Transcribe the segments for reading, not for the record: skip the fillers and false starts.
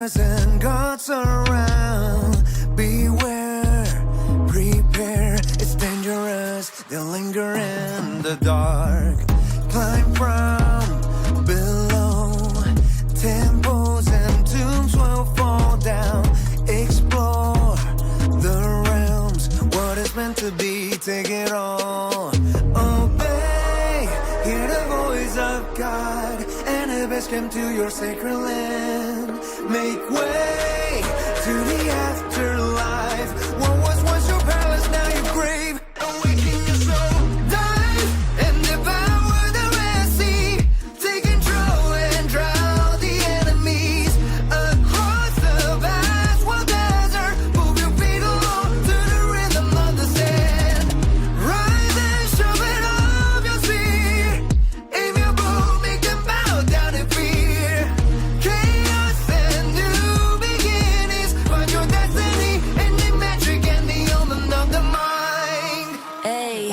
And gods around, beware, prepare, it's dangerous, they'll linger in the dark. Climb from below, temples and tombs will fall down. Explore the realms, what is meant to be, take it all. Obey, hear the voice of God, and the best come to your sacred land. Make way to the afterlife. What was once your palace, now your grave. Awaken your soul, dive and devour the Red Sea. Take control and drown the enemies. Across the vast wild desert, move your feet along to the rhythm of the sand. Rise and shove it off your spear. Aim your bow, make them bow down in fear. Chaos and new beginnings, find your destiny in the magic and the omen of the mind. Ay.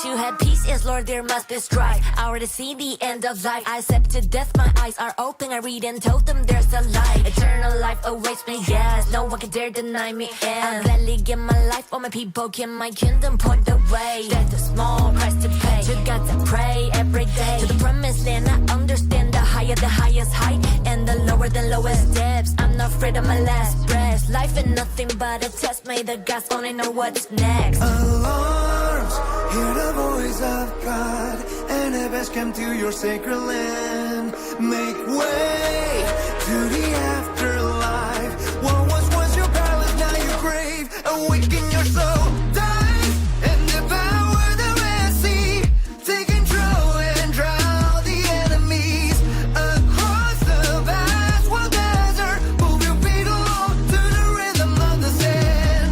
To have peace, yes, Lord, there must be strife. I already see the end of life. I accepted death, my eyes are open. I read and told them there's a light. Eternal life awaits me, yes. No one can dare deny me. I'll gladly give my life. All my people in my kingdom point the way. That's a small price to pay. To God I pray every day. To the promised land, I understand the higher the highest height, and the lower the lowest depths. I'm not afraid of my last breath. Life ain't nothing but a test. May the gods only know what's next. Alarms, hear the voice of God, and the best come to your sacred land. Make way to the afterlife. What was once your palace, now your grave. Awaken your soul, dive and devour the Red Sea. Take control and drown the enemies. Across the vast wild desert, move your feet along to the rhythm of the sand.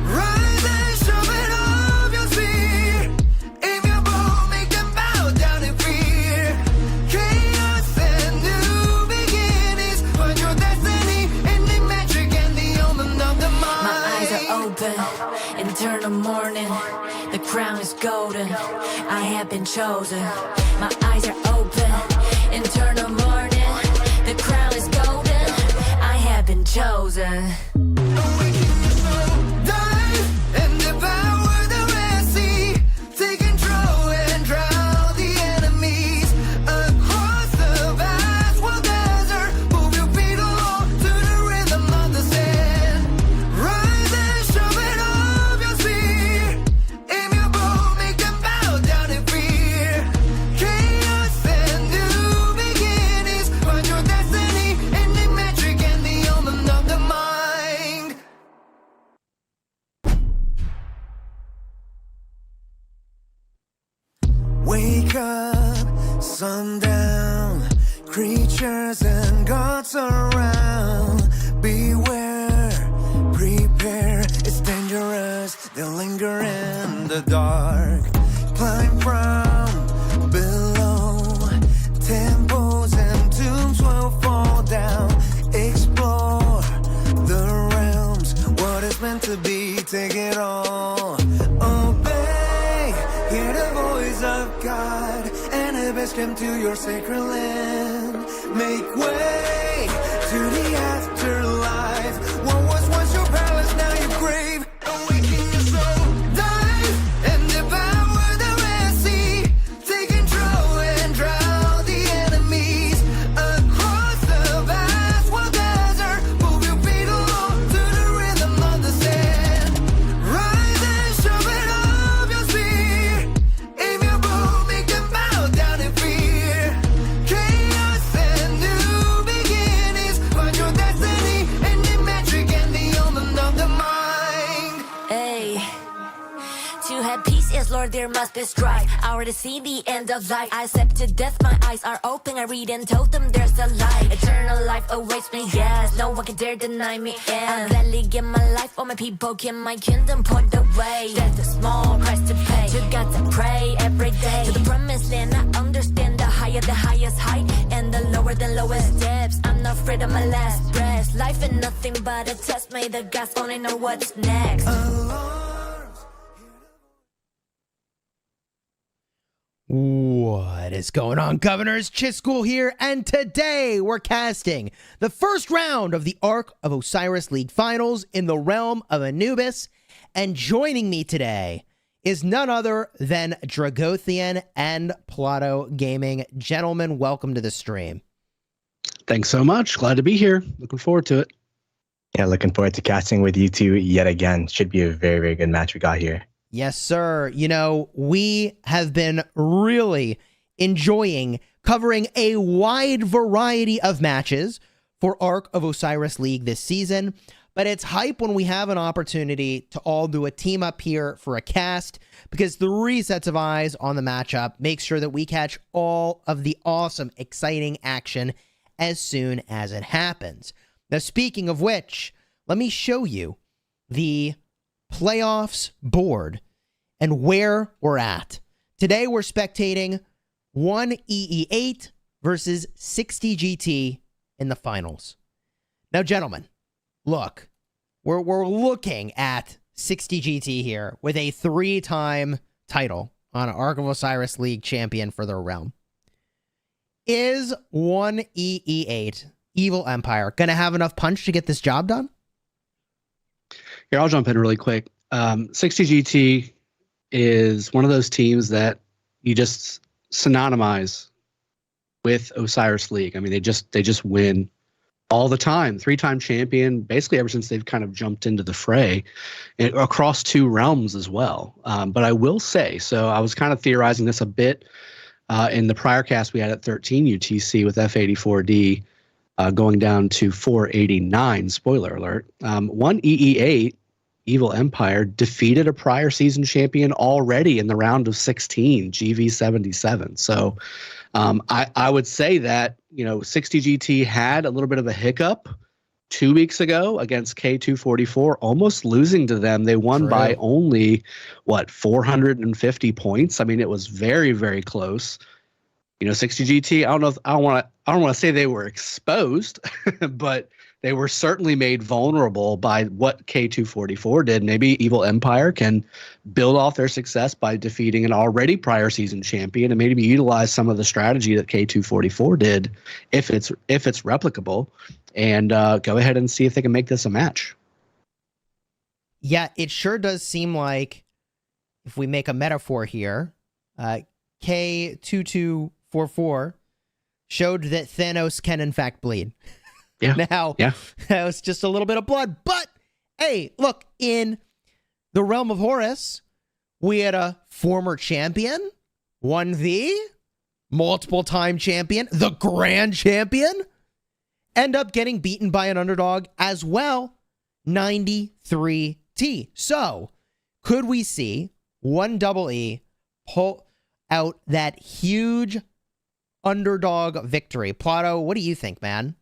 Rise and shove it off your spear. Aim your bow, make them bow down in fear. Chaos and new beginnings, find your destiny in the magic and the omen of the mind. My eyes are open, eternal morning. The crown is golden, I have been chosen. My eyes are open, eternal morning. The crown is golden, I have been chosen. Awaken your soul, dive and devour the Red Sea. Take control and drown the enemies. Across the vast wild desert, move your feet along to the rhythm of the sand. Rise and shove it off your spear. Aim your bow, make them bow down in fear. Chaos and new beginnings, find your destiny in the magic and the omen of the mind. Wake up, sundown, creatures and gods around. Beware, prepare, it's dangerous, they'll linger in the dark. Climb from below, temples and tombs will fall down. Explore the realms, what is meant to be, take it all. Obey, hear the voice of God, and the best come to your sacred land. Make way to the afterlife. What was once your palace, now your grave. Awaken your soul, dive and devour the Red Sea. Take control and drown the enemies. Across the vast wild desert, move your feet along to the rhythm of the sand. Rise and shove it off your spear. Aim your bow, make them bow down in fear. Chaos and new beginnings, find your destiny in the magic and the omen of the mind. Ay. To have peace, yes, Lord, there must be strife. I already see the end of life. I accepted death, my eyes are open. I read and told them there's a light. Eternal life awaits me, yes. No one can dare deny me. I'll gladly give my life. All my people in my kingdom point the way. That's a small price to pay. To God I pray every day. To the promised land, I understand the higher the highest height, and the lower the lowest depths. I'm not afraid of my last breath. Life ain't nothing but a test. May the gods only know what's next. Alarms. What is going on, Governors? Chiscool here, and today we're casting the first round of the Ark of Osiris League Finals in the realm of Anubis, and joining me today is none other than Dragothian and Plato Gaming. Gentlemen, welcome to the stream. Thanks so much. Glad to be here. Looking forward to it. Yeah, looking forward to casting with you two yet again. Should be a very, very good match we got here. Yes, sir. You know, we have been really enjoying covering a wide variety of matches for Ark of Osiris League this season, but it's hype when we have an opportunity to all do a team up here for a cast, because 3 sets of eyes on the matchup makes sure that we catch all of the awesome, exciting action as soon as it happens. Now, speaking of which, let me show you the playoffs board and where we're at. Today we're spectating 1EE8 versus 60 GT in the finals. Now, gentlemen, look, we're looking at 60 GT here with a 3-time title on Ark of Osiris League champion for their realm. Is 1EE8 Evil Empire gonna have enough punch to get this job done? Here, I'll jump in really quick. 60 GT is one of those teams that you just synonymize with Osiris League. I mean, they just win all the time. 3-time champion, basically ever since they've kind of jumped into the fray, and across 2 realms as well. But I will say, so I was kind of theorizing this a bit in the prior cast we had at 13 UTC with F84D going down to 489. Spoiler alert. 1EE8 Evil Empire defeated a prior season champion already in the round of 16, GV77. So I would say that, 60 GT had a little bit of a hiccup 2 weeks ago against K244, almost losing to them. They won by only, 450 points. I mean, it was very, very close. 60 GT, I don't want to say they were exposed, but they were certainly made vulnerable by what K244 did. Maybe Evil Empire can build off their success by defeating an already prior season champion and maybe utilize some of the strategy that K244 did if it's replicable, and go ahead and see if they can make this a match. Yeah, it sure does seem like, if we make a metaphor here, K2244 showed that Thanos can in fact bleed. Yeah. Now, that was just a little bit of blood. But, hey, look, in the realm of Horus, we had a former champion, 1v, multiple-time champion, the grand champion, end up getting beaten by an underdog as well, 93T. So, could we see 1EE pull out that huge underdog victory? Plato, what do you think, man?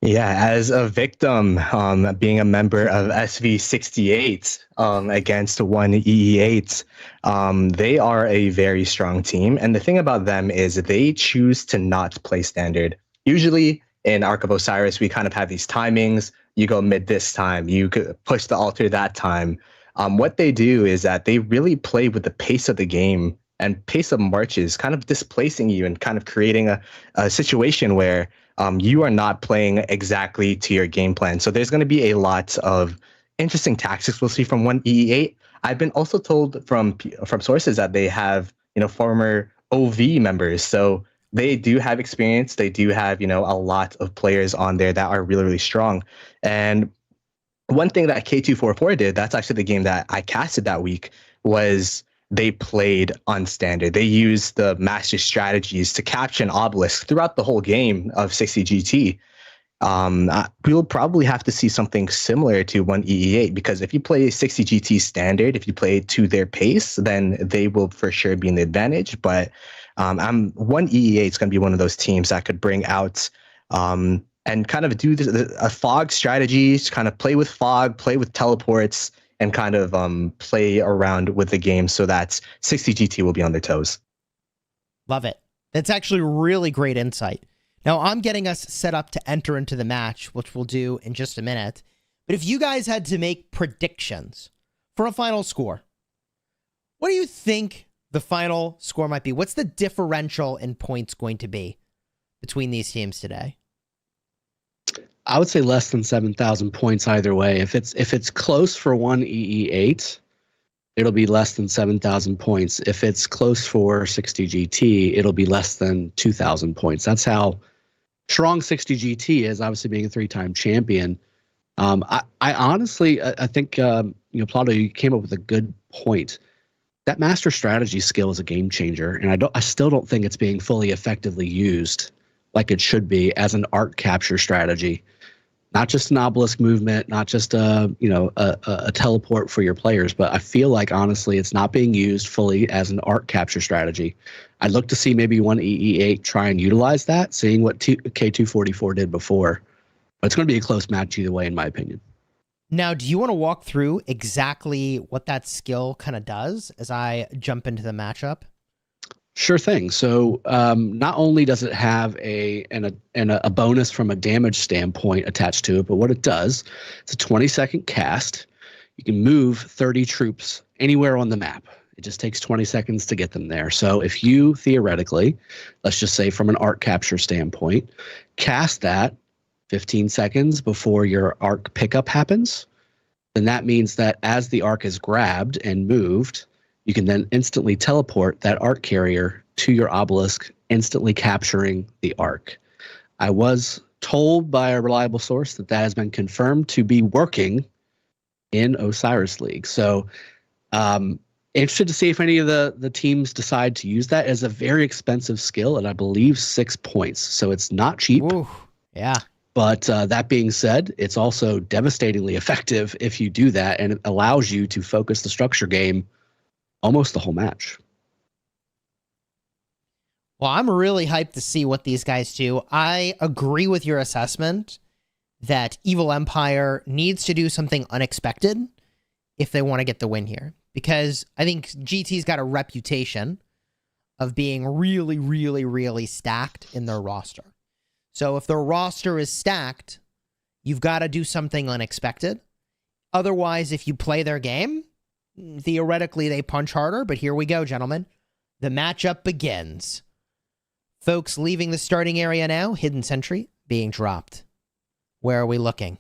Yeah, as a victim, being a member of SV68 against 1EE8, they are a very strong team. And the thing about them is they choose to not play standard. Usually in Ark of Osiris, we kind of have these timings. You go mid this time, you could push the altar that time. What they do is that they really play with the pace of the game and pace of marches, kind of displacing you and kind of creating a situation where you are not playing exactly to your game plan. So there's going to be a lot of interesting tactics we'll see from 1EE8. I've been also told from sources that they have, former OV members. So they do have experience. They do have, a lot of players on there that are really, really strong. And one thing that K244 did, that's actually the game that I casted that week, was they played on standard. They used the master strategies to capture an obelisk throughout the whole game of 60 GT. We'll probably have to see something similar to 1EE8, because if you play 60 GT standard, if you play to their pace, then they will for sure be in the advantage. But 1EE8 is going to be one of those teams that could bring out and kind of do a fog strategy, kind of play with fog, play with teleports, and kind of play around with the game so that 60 GT will be on their toes. Love it. That's actually really great insight. Now, I'm getting us set up to enter into the match, which we'll do in just a minute. But if you guys had to make predictions for a final score, what do you think the final score might be. What's the differential in points going to be between these teams today? I would say less than 7,000 points either way. If it's close for one EE8, it'll be less than 7,000 points. If it's close for 60 GT, it'll be less than 2,000 points. That's how strong 60 GT is, obviously being a 3-time champion. I honestly, I think, Plauto, you came up with a good point. That master strategy skill is a game changer, and I still don't think it's being fully effectively used like it should be as an arc capture strategy. Not just an obelisk movement, not just a teleport for your players, but I feel like honestly it's not being used fully as an arc capture strategy. I'd look to see maybe one EE8 try and utilize that, seeing what K244 did before. But it's going to be a close match either way, in my opinion. Now, do you want to walk through exactly what that skill kind of does as I jump into the matchup? Sure thing. So not only does it have a bonus from a damage standpoint attached to it, but what it does, it's a 20-second cast. You can move 30 troops anywhere on the map. It just takes 20 seconds to get them there. So if you theoretically, let's just say from an arc capture standpoint, cast that 15 seconds before your arc pickup happens, then that means that as the arc is grabbed and moved, you can then instantly teleport that arc carrier to your obelisk, instantly capturing the arc. I was told by a reliable source that has been confirmed to be working in Osiris League. So interested to see if any of the teams decide to use that as a very expensive skill, and I believe 6 points. So it's not cheap. Ooh, yeah. But that being said, it's also devastatingly effective if you do that, and it allows you to focus the structure game almost the whole match. Well, I'm really hyped to see what these guys do. I agree with your assessment that Evil Empire needs to do something unexpected if they want to get the win here. Because I think GT's got a reputation of being really, really, really stacked in their roster. So if their roster is stacked, you've got to do something unexpected. Otherwise, if you play their game, theoretically they punch harder. But here we go, gentlemen. The matchup begins. Folks leaving the starting area now. Hidden Sentry being dropped. Where are we looking?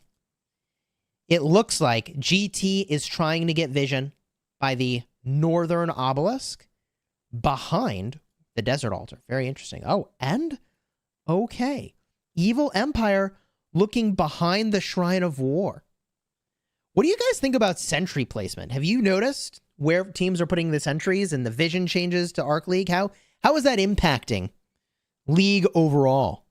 It looks like GT is trying to get vision by the northern obelisk behind the desert altar. Very interesting. Oh, and okay. Evil Empire looking behind the Shrine of War. What do you guys think about sentry placement? Have you noticed where teams are putting the sentries and the vision changes to Arc League? How is that impacting League overall?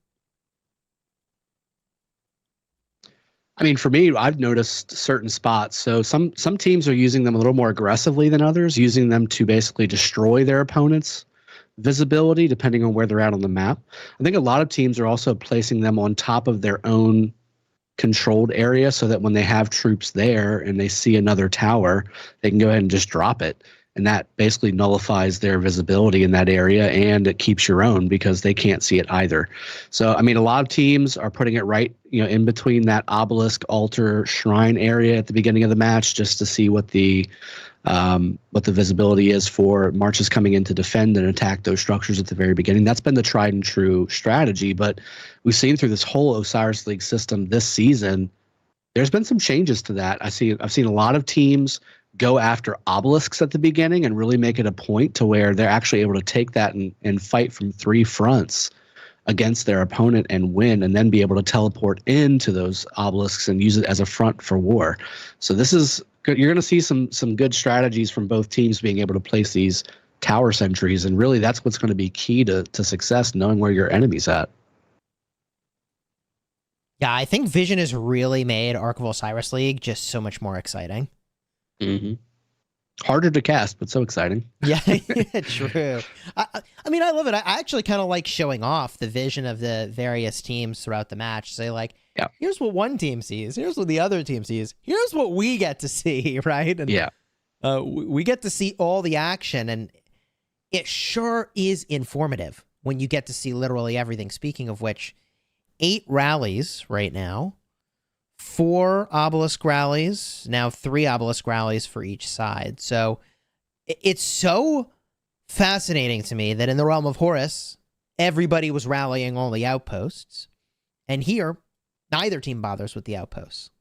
I mean, for me, I've noticed certain spots. So some teams are using them a little more aggressively than others, using them to basically destroy their opponents' visibility, depending on where they're at on the map. I think a lot of teams are also placing them on top of their own controlled area so that when they have troops there and they see another tower, they can go ahead and just drop it. And that basically nullifies their visibility in that area, and it keeps your own because they can't see it either. So, I mean, a lot of teams are putting it right, in between that obelisk, altar, shrine area at the beginning of the match, just to see what the visibility is for marches coming in to defend and attack those structures at the very beginning. That's been the tried and true strategy, but we've seen through this whole Osiris League system this season, there's been some changes to that. I've seen a lot of teams go after obelisks at the beginning and really make it a point to where they're actually able to take that and fight from 3 fronts against their opponent and win, and then be able to teleport into those obelisks and use it as a front for war. So this is good. You're going to see some good strategies from both teams being able to place these tower sentries, and really that's what's going to be key to success, knowing where your enemy's at. Yeah, I think Vision has really made Arc of Osiris League just so much more exciting. Mm-hmm. Harder to cast, but so exciting. Yeah, true. I mean, I love it. I actually kind of like showing off the vision of the various teams throughout the match. Say, like, yeah, here's what one team sees. Here's what the other team sees. Here's what we get to see, right? And yeah. We get to see all the action, and it sure is informative when you get to see literally everything. Speaking of which, 8 rallies right now. 4 obelisk rallies, now 3 obelisk rallies for each side. So it's so fascinating to me that in the realm of Horus, everybody was rallying all the outposts. And here, neither team bothers with the outposts.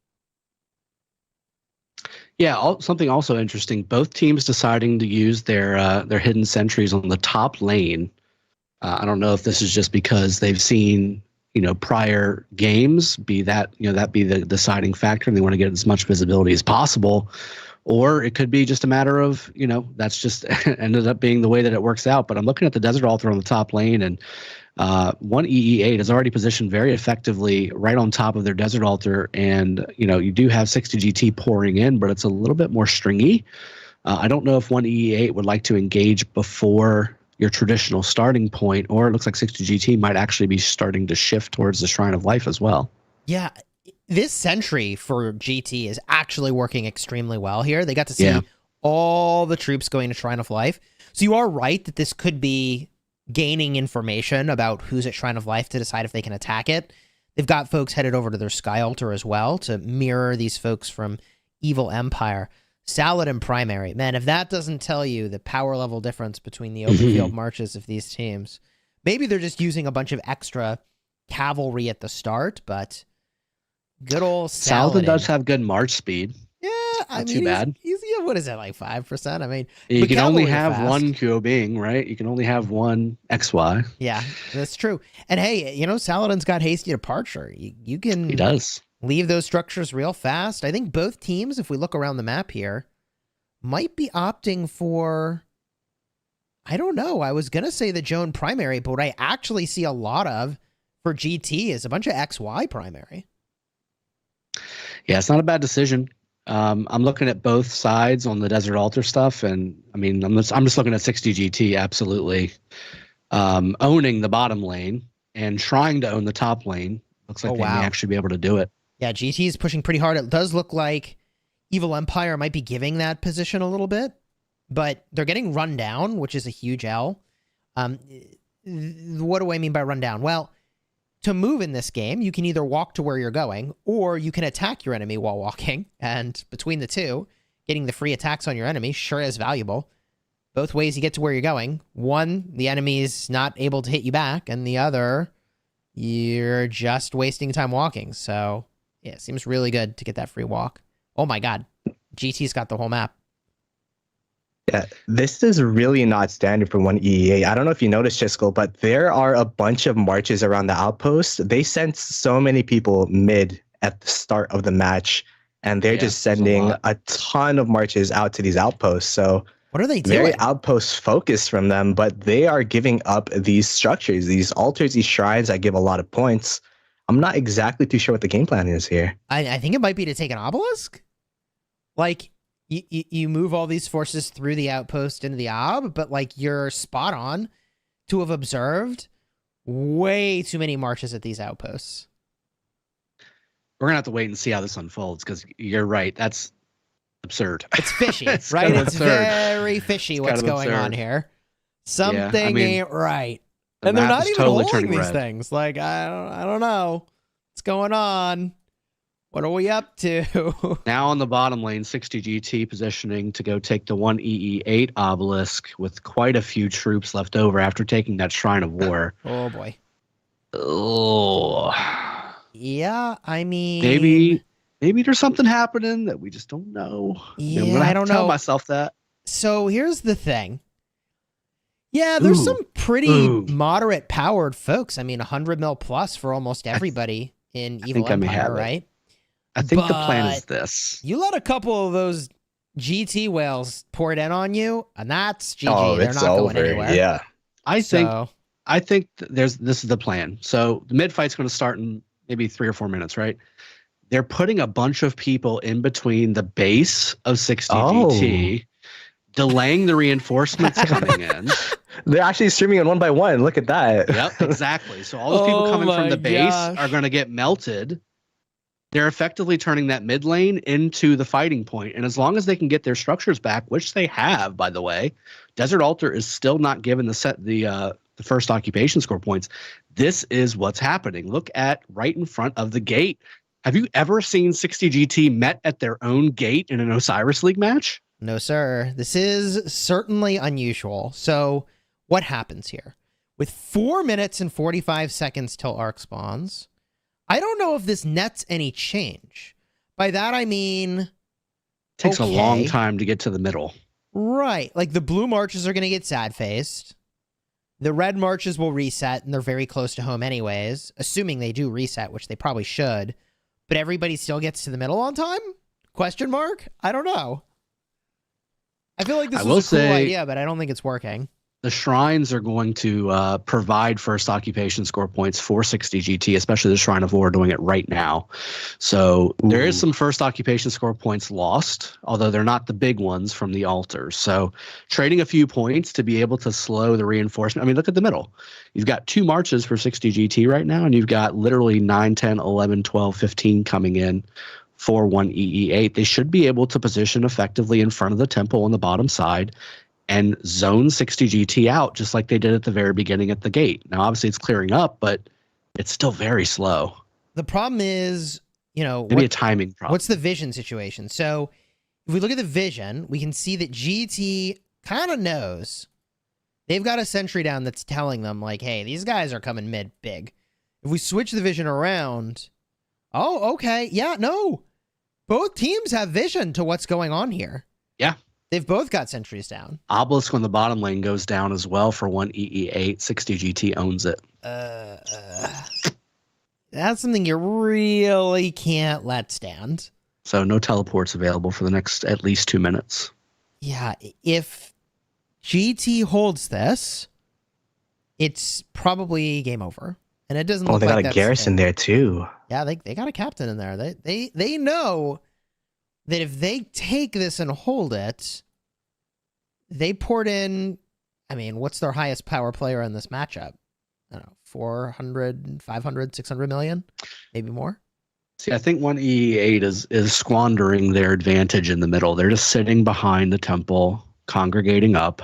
Yeah, something also interesting. Both teams deciding to use their hidden sentries on the top lane. I don't know if this is just because they've seen prior games be that be the deciding factor, and they want to get as much visibility as possible, or it could be just a matter of that's just ended up being the way that it works out. But I'm looking at the Desert Altar on the top lane, and one EE8 is already positioned very effectively right on top of their Desert Altar, and you do have 60 GT pouring in, but it's a little bit more stringy. I don't know if one EE8 would like to engage before your traditional starting point, or it looks like 60 GT might actually be starting to shift towards the Shrine of Life as well. Yeah, this sentry for GT is actually working extremely well here. They got to see all the troops going to Shrine of Life. So you are right that this could be gaining information about who's at Shrine of Life to decide if they can attack it. They've got folks headed over to their Sky Altar as well to mirror these folks from Evil Empire. Saladin primary. Man, if that doesn't tell you the power level difference between the open field marches of these teams, maybe they're just using a bunch of extra cavalry at the start, but good old Saladin does have good march speed. Yeah, I mean, too bad. He's what is it, like 5%? I mean, you can only have fast. one Q being, right? You can only have one XY. Yeah, that's true. And hey, Saladin's got hasty departure. You can. He does. Leave those structures real fast. I think both teams, if we look around the map here, might be opting for, I don't know. I was going to say the Joan primary, but what I actually see a lot of for GT is a bunch of XY primary. Yeah, it's not a bad decision. I'm looking at both sides on the Desert Altar stuff, and I mean, I'm just looking at 60 GT absolutely owning the bottom lane and trying to own the top lane. Looks like they may actually be able to do it. Yeah, GT is pushing pretty hard. It does look like Evil Empire might be giving that position a little bit, but they're getting run down, which is a huge L. What do I mean by run down? Well, to move in this game, you can either walk to where you're going, or you can attack your enemy while walking, and between the two, getting the free attacks on your enemy sure is valuable. Both ways you get to where you're going. One, the enemy's not able to hit you back, and the other, you're just wasting time walking, so... yeah, it seems really good to get that free walk. Oh my god. GT's got the whole map. Yeah, this is really not standard for one EEA. I don't know if you noticed, Chisco, but there are a bunch of marches around the outpost. They sent so many people mid at the start of the match, and they're just sending a ton of marches out to these outposts. So what are they doing? Very outpost focused from them, but they are giving up these structures, these altars, these shrines that give a lot of points. I'm not exactly too sure what the game plan is here. I think it might be to take an obelisk. Like, you move all these forces through the outpost into the ob, but like you're spot on to have observed way too many marches at these outposts. We're going to have to wait and see how this unfolds, because you're right. That's absurd. It's fishy, right? It's very fishy what's going on here. Something ain't right. And they're not even holding these things. Like, I don't know what's going on. What are we up to? Now on the bottom lane, 60 GT positioning to go take the one EE8 obelisk with quite a few troops left over after taking that Shrine of War. Oh boy. Oh. Yeah, I mean, maybe there's something happening that we just don't know. Yeah, I don't know. Tell myself that. So here's the thing. Yeah, there's some pretty moderate powered folks. I mean, 100 mil plus for almost everybody in Evil Empire, right? I think the plan is this. You let a couple of those GT whales pour it in on you, and that's GG. They're not going anywhere. Yeah. I think this is the plan. So the mid fight's going to start in maybe 3 or 4 minutes, right? They're putting a bunch of people in between the base of 60 GT, delaying the reinforcements coming in. They're actually streaming it one by one. Look at that. Yep, exactly. So all those people coming from the base are going to get melted. They're effectively turning that mid lane into the fighting point. And as long as they can get their structures back, which they have, by the way, Desert Altar is still not given the first occupation score points. This is what's happening. Look at right in front of the gate. Have you ever seen 60 GT met at their own gate in an Osiris League match? No, sir. This is certainly unusual. So, what happens here? With 4 minutes and 45 seconds till arc spawns, I don't know if this nets any change. By that, I mean... Takes a long okay. time to get to the middle. Right. Like, the blue marches are going to get sad-faced. The red marches will reset, and they're very close to home anyways, assuming they do reset, which they probably should. But everybody still gets to the middle on time? Question mark? I don't know. I feel like this was a cool idea, but I don't think it's working. The shrines are going to provide first occupation score points for 60 GT, especially the Shrine of War doing it right now. So there is some first occupation score points lost, although they're not the big ones from the altars. So trading a few points to be able to slow the reinforcement. I mean, look at the middle. You've got 2 marches for 60 GT right now, and you've got literally 9, 10, 11, 12, 15 coming in for 1 EE8. They should be able to position effectively in front of the temple on the bottom side and zone 60 GT out just like they did at the very beginning at the gate. Now, obviously, it's clearing up, but it's still very slow. The problem is, Maybe a timing problem. What's the vision situation? So if we look at the vision, we can see that GT kind of knows. They've got a sentry down that's telling them, like, hey, these guys are coming mid big. If we switch the vision around, oh, okay, yeah, no. Both teams have vision to what's going on here. Yeah. They've both got sentries down. Obelisk on the bottom lane goes down as well for 1 EE8. 60 GT owns it. That's something you really can't let stand. So no teleports available for the next at least 2 minutes. Yeah, if GT holds this, it's probably game over. And it doesn't look they like got a Garrison there too. Yeah, they got a captain in there. They know that if they take this and hold it, they poured in, I mean, what's their highest power player in this matchup? I don't know, 400, 500, 600 million? Maybe more? See, I think 1 EE8 is squandering their advantage in the middle. They're just sitting behind the temple, congregating up.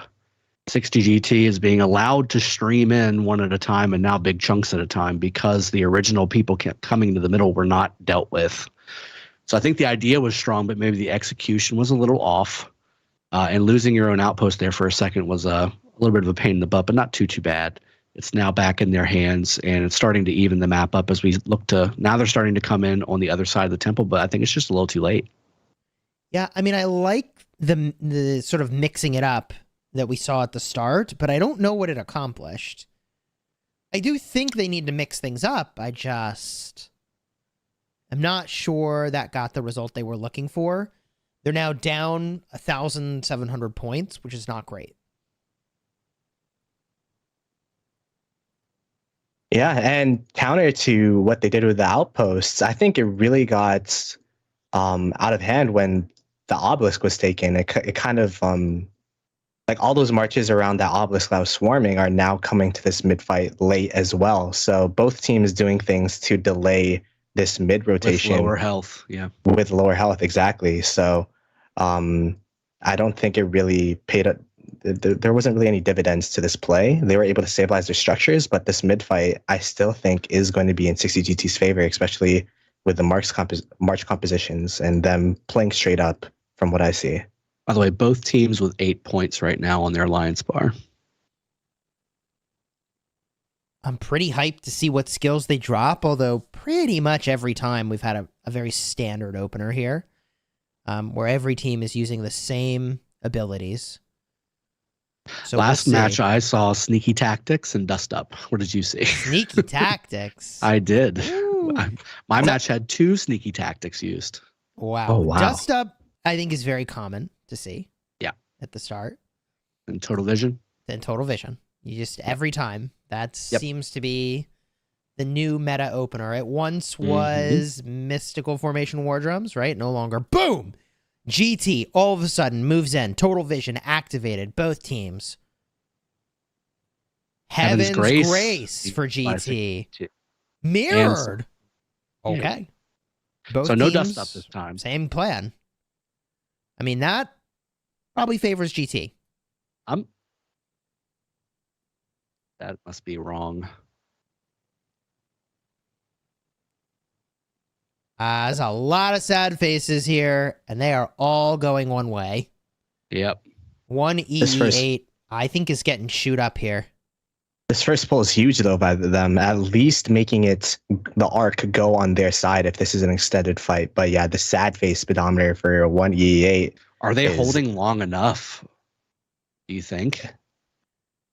60 GT is being allowed to stream in one at a time and now big chunks at a time because the original people coming to the middle were not dealt with. So I think the idea was strong, but maybe the execution was a little off. And losing your own outpost there for a second was a little bit of a pain in the butt, but not too bad. It's now back in their hands, and it's starting to even the map up as we look to – now they're starting to come in on the other side of the temple, but I think it's just a little too late. Yeah, I mean, I like the sort of mixing it up that we saw at the start, but I don't know what it accomplished. I do think they need to mix things up. I'm not sure that got the result they were looking for. They're now down 1,700 points, which is not great. Yeah, and counter to what they did with the outposts, I think it really got out of hand when the obelisk was taken. It kind of, like all those marches around that obelisk that was swarming are now coming to this mid-fight late as well. So both teams doing things to delay this mid-rotation. With lower health, yeah. With lower health, exactly. So I don't think it really paid a... There wasn't really any dividends to this play. They were able to stabilize their structures, but this mid-fight, I still think, is going to be in 60 GT's favor, especially with the march compositions and them playing straight up from what I see. By the way, both teams with 8 points right now on their alliance bar. I'm pretty hyped to see what skills they drop, although pretty much every time we've had a very standard opener here, where every team is using the same abilities. So Last match I saw Sneaky Tactics and Dust Up. What did you see? Sneaky Tactics. I did. My match had 2 Sneaky Tactics used. Wow. Oh, wow. Dust Up, I think, is very common to see. Yeah. At the start. And Total Vision. Then Total Vision. You just, every time. That seems to be the new meta opener. It once was Mystical Formation War Drums, right? No longer. Boom! GT all of a sudden moves in. Total Vision activated. Both teams. Heaven's Grace for GT. Mirrored. Okay. Both so no teams, Dust Up this time. Same plan. I mean, that probably favors GT. That must be wrong. There's a lot of sad faces here, and they are all going one way. Yep. One EE8, I think, is getting chewed up here. This first pull is huge, though, by them, at least making it the arc go on their side if this is an extended fight. But yeah, the sad face speedometer for one EE8. Are they holding long enough, do you think?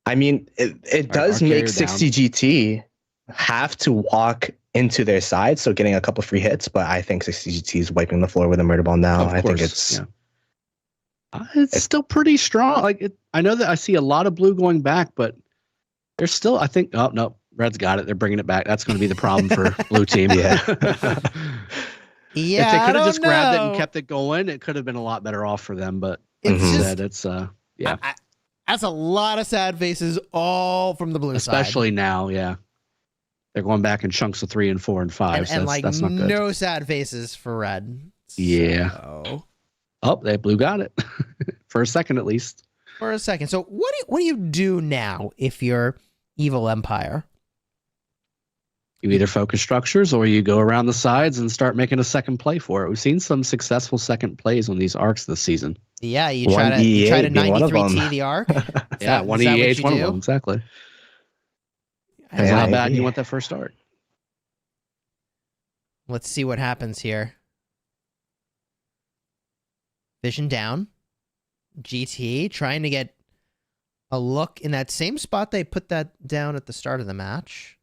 I mean, it does make 60 GT have to walk into their side, so getting a couple free hits, but I think 60 GT is wiping the floor with a murder ball now. I think it's still pretty strong. Like I know that I see a lot of blue going back, but there's still, I think, oh no, red's got it. They're bringing it back. That's going to be the problem for blue team. Yeah. Yeah, if they could have just grabbed it know. and kept it going, it could have been a lot better off for them. But It's instead, just, it's yeah. That's a lot of sad faces, all from the blue side. Especially now, yeah. They're going back in chunks of 3 and 4 and 5. And So that's not good. no sad faces for red. Yeah. So, Oh, they blue got it for a second at least. for a second. So what do you do now if you're Evil Empire? You either focus structures or you go around the sides and start making a second play for it. We've seen some successful second plays on these arcs this season. Yeah, you One try to EE8 being one of 93T them. the arc. Yeah, one EA is one of them. Exactly. That's Yeah, how I bad agree. you want that first start. Let's see what happens here. Vision down. GT trying to get a look in that same spot they put that down at the start of the match.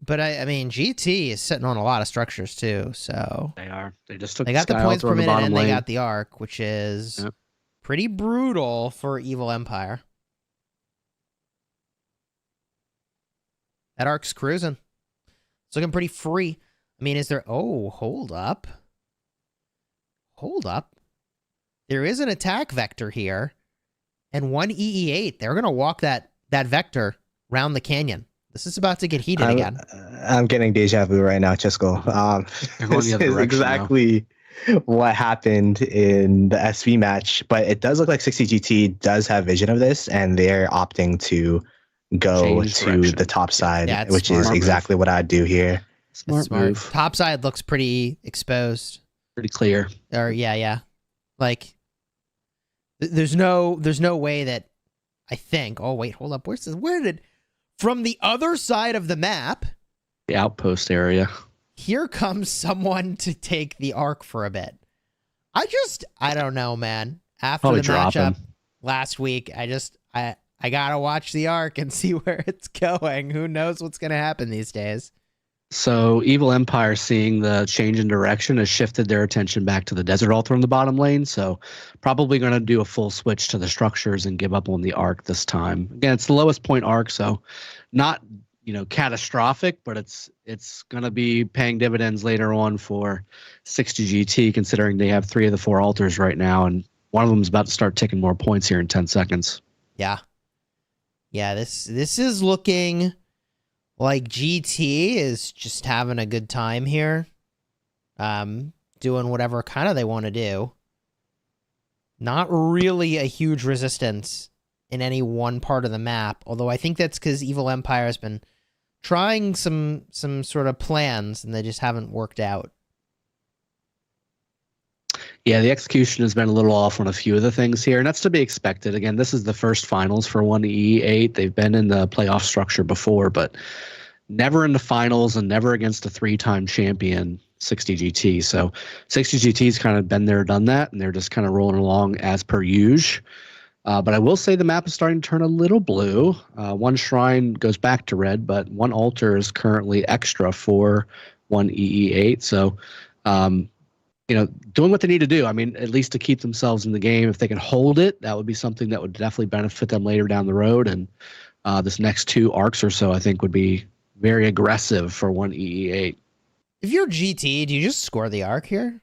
But I mean, GT is sitting on a lot of structures too, so They are. They just took they got the Sky points Alter per on the minute bottom and they lane. got the arc, which is Yep. pretty brutal for Evil Empire. That arc's cruising. It's looking pretty free. I mean, is there... Oh, hold up. Hold up. There is an attack vector here. And one EE8. They're going to walk that vector round the canyon. This is about to get heated again. I'm getting deja vu right now, Chisco. They're going This the other is direction now. exactly what happened in the SV match, but it does look like 60 GT does have vision of this, and they're opting to go Change to direction. the top side, Yeah, it's which is smart. exactly what I'd do here. Smart move. Top side looks pretty exposed. Pretty clear. Or yeah. Like there's no way that I think. Oh wait, hold up. Where did from the other side of the map, The outpost area. here comes someone to take the arc for a bit. I don't know, man. After Probably the drop matchup him. last week, I gotta watch the arc and see where it's going. Who knows what's gonna happen these days? So Evil Empire, seeing the change in direction, has shifted their attention back to the Desert Altar in the bottom lane. So probably going to do a full switch to the structures and give up on the arc this time. Again, it's the lowest point arc, so not catastrophic, but it's going to be paying dividends later on for 60 GT, considering they have 3 of the 4 altars right now, and one of them is about to start ticking more points here in 10 seconds. Yeah. This is looking like GT is just having a good time here. Doing whatever kind of they want to do. Not really a huge resistance in any one part of the map, although I think that's because Evil Empire has been trying some sort of plans and they just haven't worked out. Yeah, the execution has been a little off on a few of the things here, and that's to be expected. Again, this is the first finals for 1E8. They've been in the playoff structure before, but never in the finals and never against a 3-time champion 60 GT. So 60 GT's kind of been there, done that, and they're just kind of rolling along as per usual. But I will say the map is starting to turn a little blue. One shrine goes back to red, but one altar is currently extra for 1EE8. So, doing what they need to do. I mean, at least to keep themselves in the game. If they can hold it, that would be something that would definitely benefit them later down the road. And this next 2 arcs or so, I think, would be very aggressive for 1EE8. If you're GT, do you just score the arc here?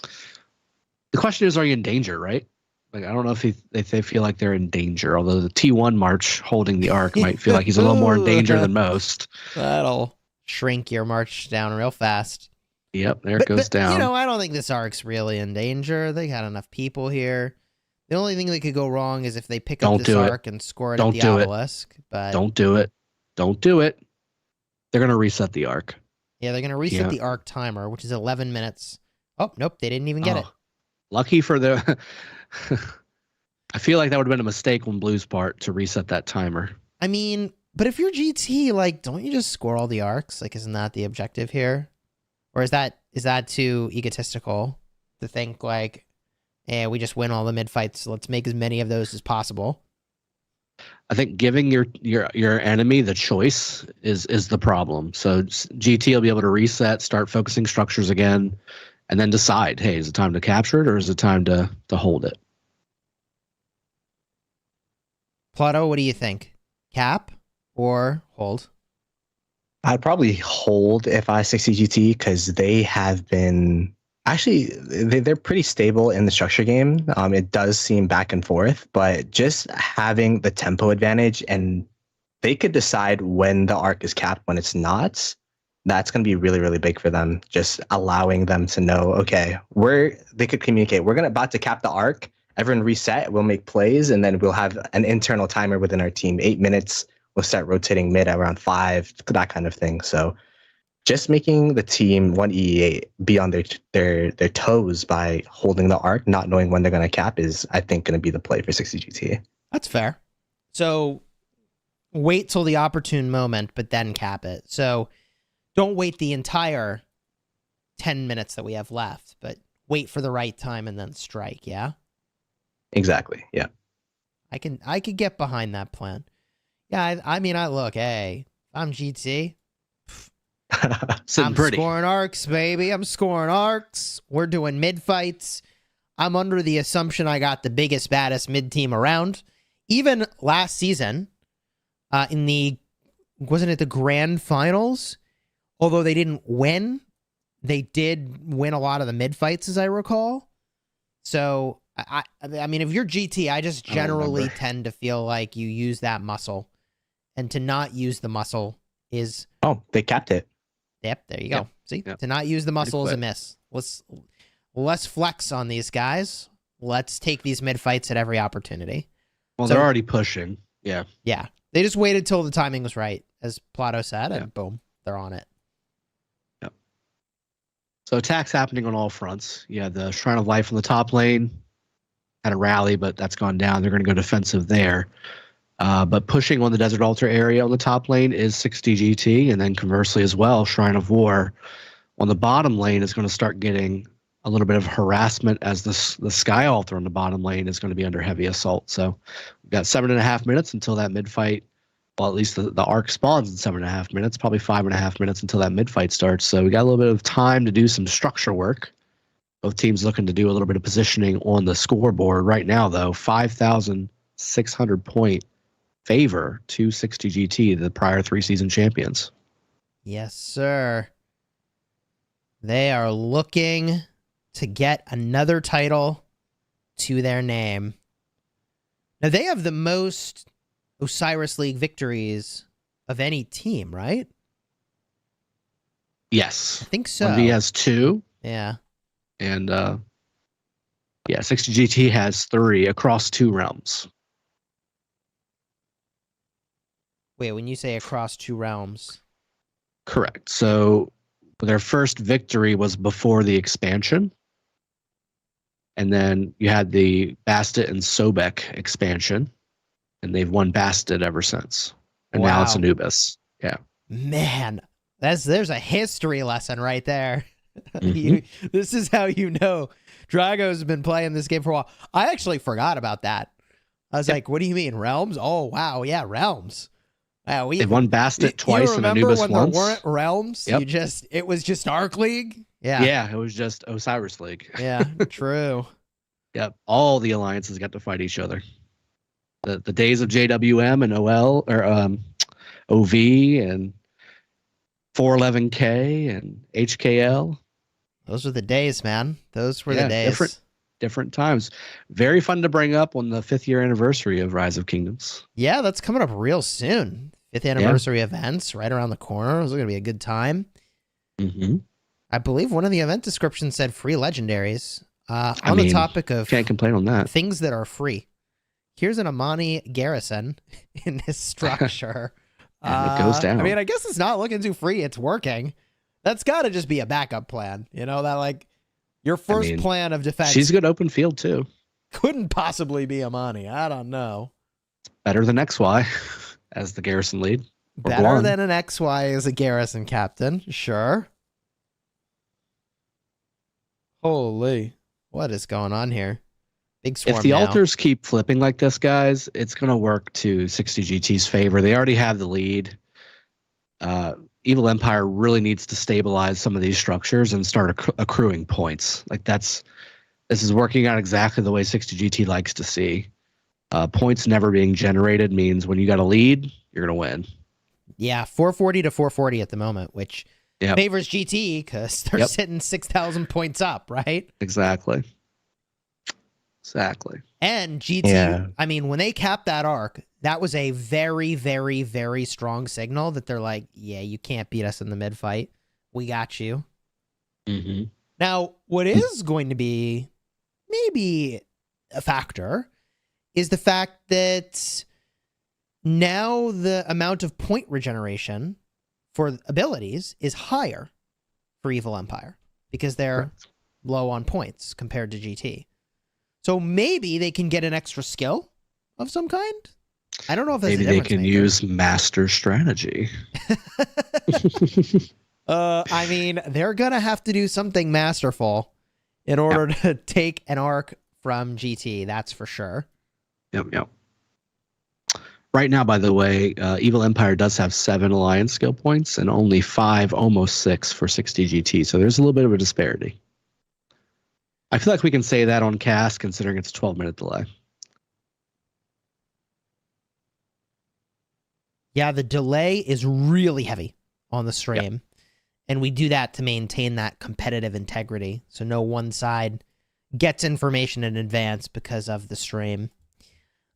The question is, are you in danger, right? Like, I don't know if they feel like they're in danger, although the T1 March holding the arc might feel like he's a little more in danger than most. That'll shrink your march down real fast. Yep, there it goes down. I don't think this arc's really in danger. They got enough people here. The only thing that could go wrong is if they pick up this arc and score it at the obelisk. But Don't do it. Don't do it. They're going to reset the arc. yeah, they're going to reset the arc timer, which is 11 minutes. Oh, nope, they didn't even get it. Lucky for the. I feel like that would have been a mistake on Blue's part to reset that timer. I mean, but if you're GT, like, don't you just score all the arcs? Like, isn't that the objective here? Or is that too egotistical to think like, yeah, we just win all the mid fights, so let's make as many of those as possible? I think giving your enemy the choice is the problem. So GT will be able to reset, start focusing structures again, and then decide, hey, is it time to capture it or is it time to hold it? Plato, what do you think? Cap or hold? I'd probably hold if I 60 GT because they have been actually they're pretty stable in the structure game. It does seem back and forth, but just having the tempo advantage and they could decide when the arc is capped, when it's not. That's going to be really, really big for them. Just allowing them to know, okay, they could communicate. We're about to cap the arc. Everyone reset. We'll make plays, and then we'll have an internal timer within our team. 8 minutes. We'll start rotating mid at around 5, that kind of thing. So just making the team 1E8 be on their toes by holding the arc, not knowing when they're going to cap is, I think, going to be the play for 60 GT. That's fair. So wait till the opportune moment, but then cap it. So don't wait the entire 10 minutes that we have left, but wait for the right time and then strike, yeah? Exactly, yeah. I could get behind that plan. Yeah, I mean, look, hey, I'm GT. Sitting I'm pretty. scoring arcs, baby. I'm scoring arcs. We're doing mid fights. I'm under the assumption I got the biggest, baddest mid team around. Even last season, wasn't it the grand finals? Although they didn't win, they did win a lot of the mid fights, as I recall. So, I mean, if you're GT, I just generally tend to feel like you use that muscle. And to not use the muscle is... Oh, they capped it. Yep, there you go. Yep. See? Yep. To not use the muscle is a miss. Let's flex on these guys. Let's take these mid fights at every opportunity. Well, they're already pushing. Yeah. Yeah. They just waited till the timing was right, as Plato said, and boom, they're on it. Yep. So attacks happening on all fronts. Yeah, the Shrine of Life on the top lane had a rally, but that's gone down. They're going to go defensive there. But pushing on the Desert Altar area on the top lane is 60 GT, and then conversely as well, Shrine of War on the bottom lane is going to start getting a little bit of harassment as the Sky Altar on the bottom lane is going to be under heavy assault. So we've got 7.5 minutes until that mid fight. Well, at least the arc spawns in 7.5 minutes, probably 5.5 minutes until that mid fight starts. So we got a little bit of time to do some structure work. Both teams looking to do a little bit of positioning on the scoreboard right now, though. 5,600 point favor to 60 GT, the prior 3-season champions. Yes, sir. They are looking to get another title to their name. Now, they have the most Osiris League victories of any team, right? Yes. I think so. 1V has 2. Yeah. And 60 GT has 3 across 2 realms. Wait, when you say across 2 realms. Correct. So their first victory was before the expansion. And then you had the Bastet and Sobek expansion. And they've won Bastet ever since. And now it's Anubis. Yeah. Man, there's a history lesson right there. Mm-hmm. This is how you know Drago's been playing this game for a while. I actually forgot about that. I was like, what do you mean, realms? Oh, wow. Yeah, realms. Wow, They've won Bastet twice and Anubis when once. There weren't realms? Yep. It was just Arc League? Yeah. Yeah, it was just Osiris League. Yeah, true. Yep. All the alliances got to fight each other. The days of JWM and OL or OV and 411K and HKL. Those were the days, man. Those were the days. Different times. Very fun to bring up on the 5th year anniversary of Rise of Kingdoms. Yeah, that's coming up real soon. 5th anniversary events right around the corner. It's going to be a good time. Mm-hmm. I believe one of the event descriptions said free legendaries. The topic of can't complain on that. Things that are free. Here's an Amani garrison in this structure. And it goes down. I mean, I guess it's not looking too free. It's working. That's got to just be a backup plan. You know, that like Your first mean, plan of defense She's good open field too. couldn't possibly be Amani. I don't know. Better than XY as the garrison lead. Or Better Guan. than an XY as a garrison captain. Sure. Holy. What is going on here? Big swarm If the now. altars keep flipping like this, guys, it's going to work to 60 GT's favor. They already have the lead. Evil Empire really needs to stabilize some of these structures and start accruing points. Like this is working out exactly the way 60 GT likes to see. Points never being generated means when you got a lead, you're going to win. Yeah, 440 to 440 at the moment, which Yep. favors GT because they're Yep. sitting 6,000 points up, right? Exactly. And GT, Yeah. I mean, when they capped that arc, that was a very, very, very strong signal that they're like, yeah, you can't beat us in the mid fight. We got you. Mm-hmm. Now, what is going to be maybe a factor is the fact that now the amount of point regeneration for abilities is higher for Evil Empire because they're low on points compared to GT. So maybe they can get an extra skill of some kind. I don't know if that's Maybe a they difference can maker. use master strategy. I mean, they're gonna have to do something masterful in order to take an arc from GT. That's for sure. Yep. Right now, by the way, Evil Empire does have 7 alliance skill points and only 5, almost 6 for 60 GT. So there's a little bit of a disparity. I feel like we can say that on cast considering it's a 12-minute delay. Yeah, the delay is really heavy on the stream. And we do that to maintain that competitive integrity. So no one side gets information in advance because of the stream.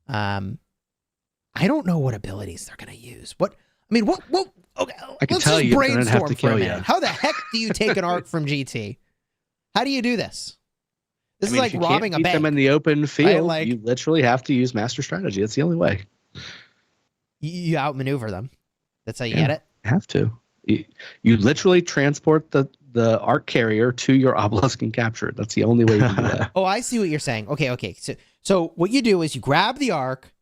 I don't know what abilities they're going to use. What okay, I can let's tell just you, they're gonna have brainstorm to for a kill minute. you. How the heck do you take an arc from GT? How do you do this? This I mean, is if you like robbing can't a beat them bank. in the open field. Like- you literally have to use master strategy. That's the only way. You outmaneuver them. That's how you Yeah. get it. You have to. You literally transport the arc carrier to your obelisk and capture it. That's the only way you can do that. Oh, I see what you're saying. Okay. So what you do is you grab the arc,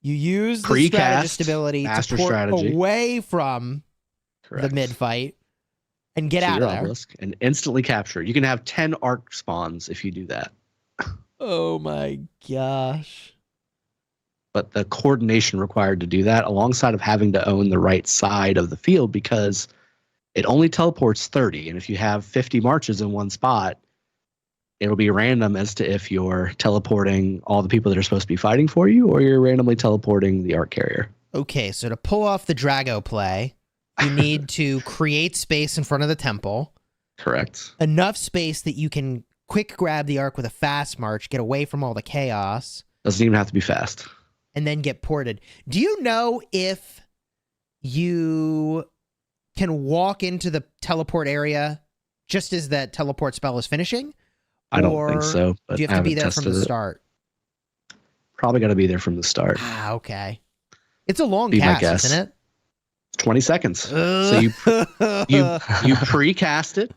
you use the Precast, strategist ability to master port strategy. away from Correct. the mid fight and get To out your of there. obelisk and instantly capture it. You can have 10 arc spawns if you do that. Oh my gosh. But the coordination required to do that, alongside of having to own the right side of the field, because it only teleports 30. And if you have 50 marches in one spot, it'll be random as to if you're teleporting all the people that are supposed to be fighting for you, or you're randomly teleporting the arc carrier. Okay, so to pull off the Drago play, you need to create space in front of the temple, Correct. enough space that you can quick grab the arc with a fast march, get away from all the chaos, Doesn't even have to be fast. and then get ported. Do you know if you can walk into the teleport area just as that teleport spell is finishing? I don't Or think so. But do you I have to be haven't there from tested the it. start? Probably got to be there from the start. Ah, okay. It's a long Be my cast, guess. isn't it? 20 seconds. So you precast it.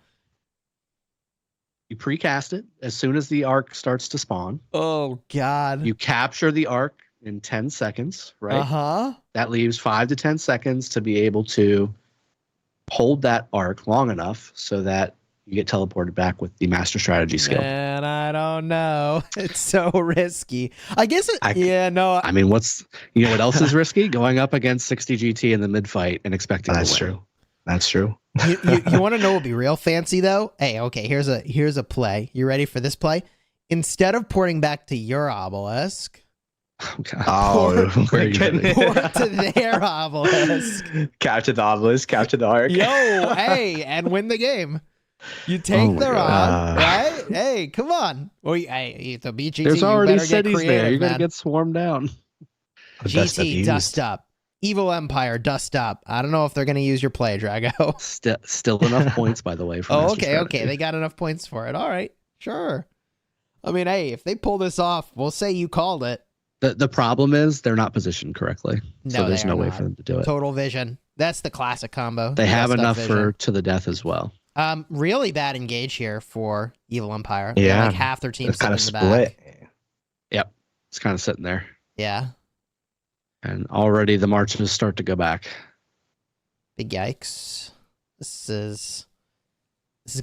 You precast it as soon as the arc starts to spawn. Oh God. You capture the arc in 10 seconds, right? Uh-huh. That leaves 5 to 10 seconds to be able to hold that arc long enough so that you get teleported back with the master strategy skill. Man, I don't know. It's so risky. I guess it, I I mean, you know what else is risky? Going up against 60 GT in the mid fight and expecting That's to win. true. That's true. you want to know what would be real fancy though? Hey, okay, here's a play. You ready for this play? Instead of porting back to your obelisk, Okay. Oh, Where are you headed? port to their obelisk. Capture the obelisk, capture the arc. Yo, hey, and win the game. You take Oh my their God. on, right? Hey, come on. Well, hey, the BGT, There's you already better get cities there. creative, You're going to man. get swarmed down. The best GT, abused. dust up. Evil Empire, dust up. I don't know if they're going to use your play, Drago. Still enough points, by the way. For Oh, master okay, strategy. okay. They got enough points for it. All right, sure. I mean, hey, if they pull this off, we'll say you called it. The problem is they're not positioned correctly. No, So there's they no are way not. for them to do it. Total vision. That's the classic combo. They have Dust up enough vision. for to the death as well. Really bad engage here for Evil Empire. They're Yeah. like half their team It's kind sitting of in the back. split. Yep. It's kind of sitting there. Yeah. And already the marches start to go back. Big yikes. This is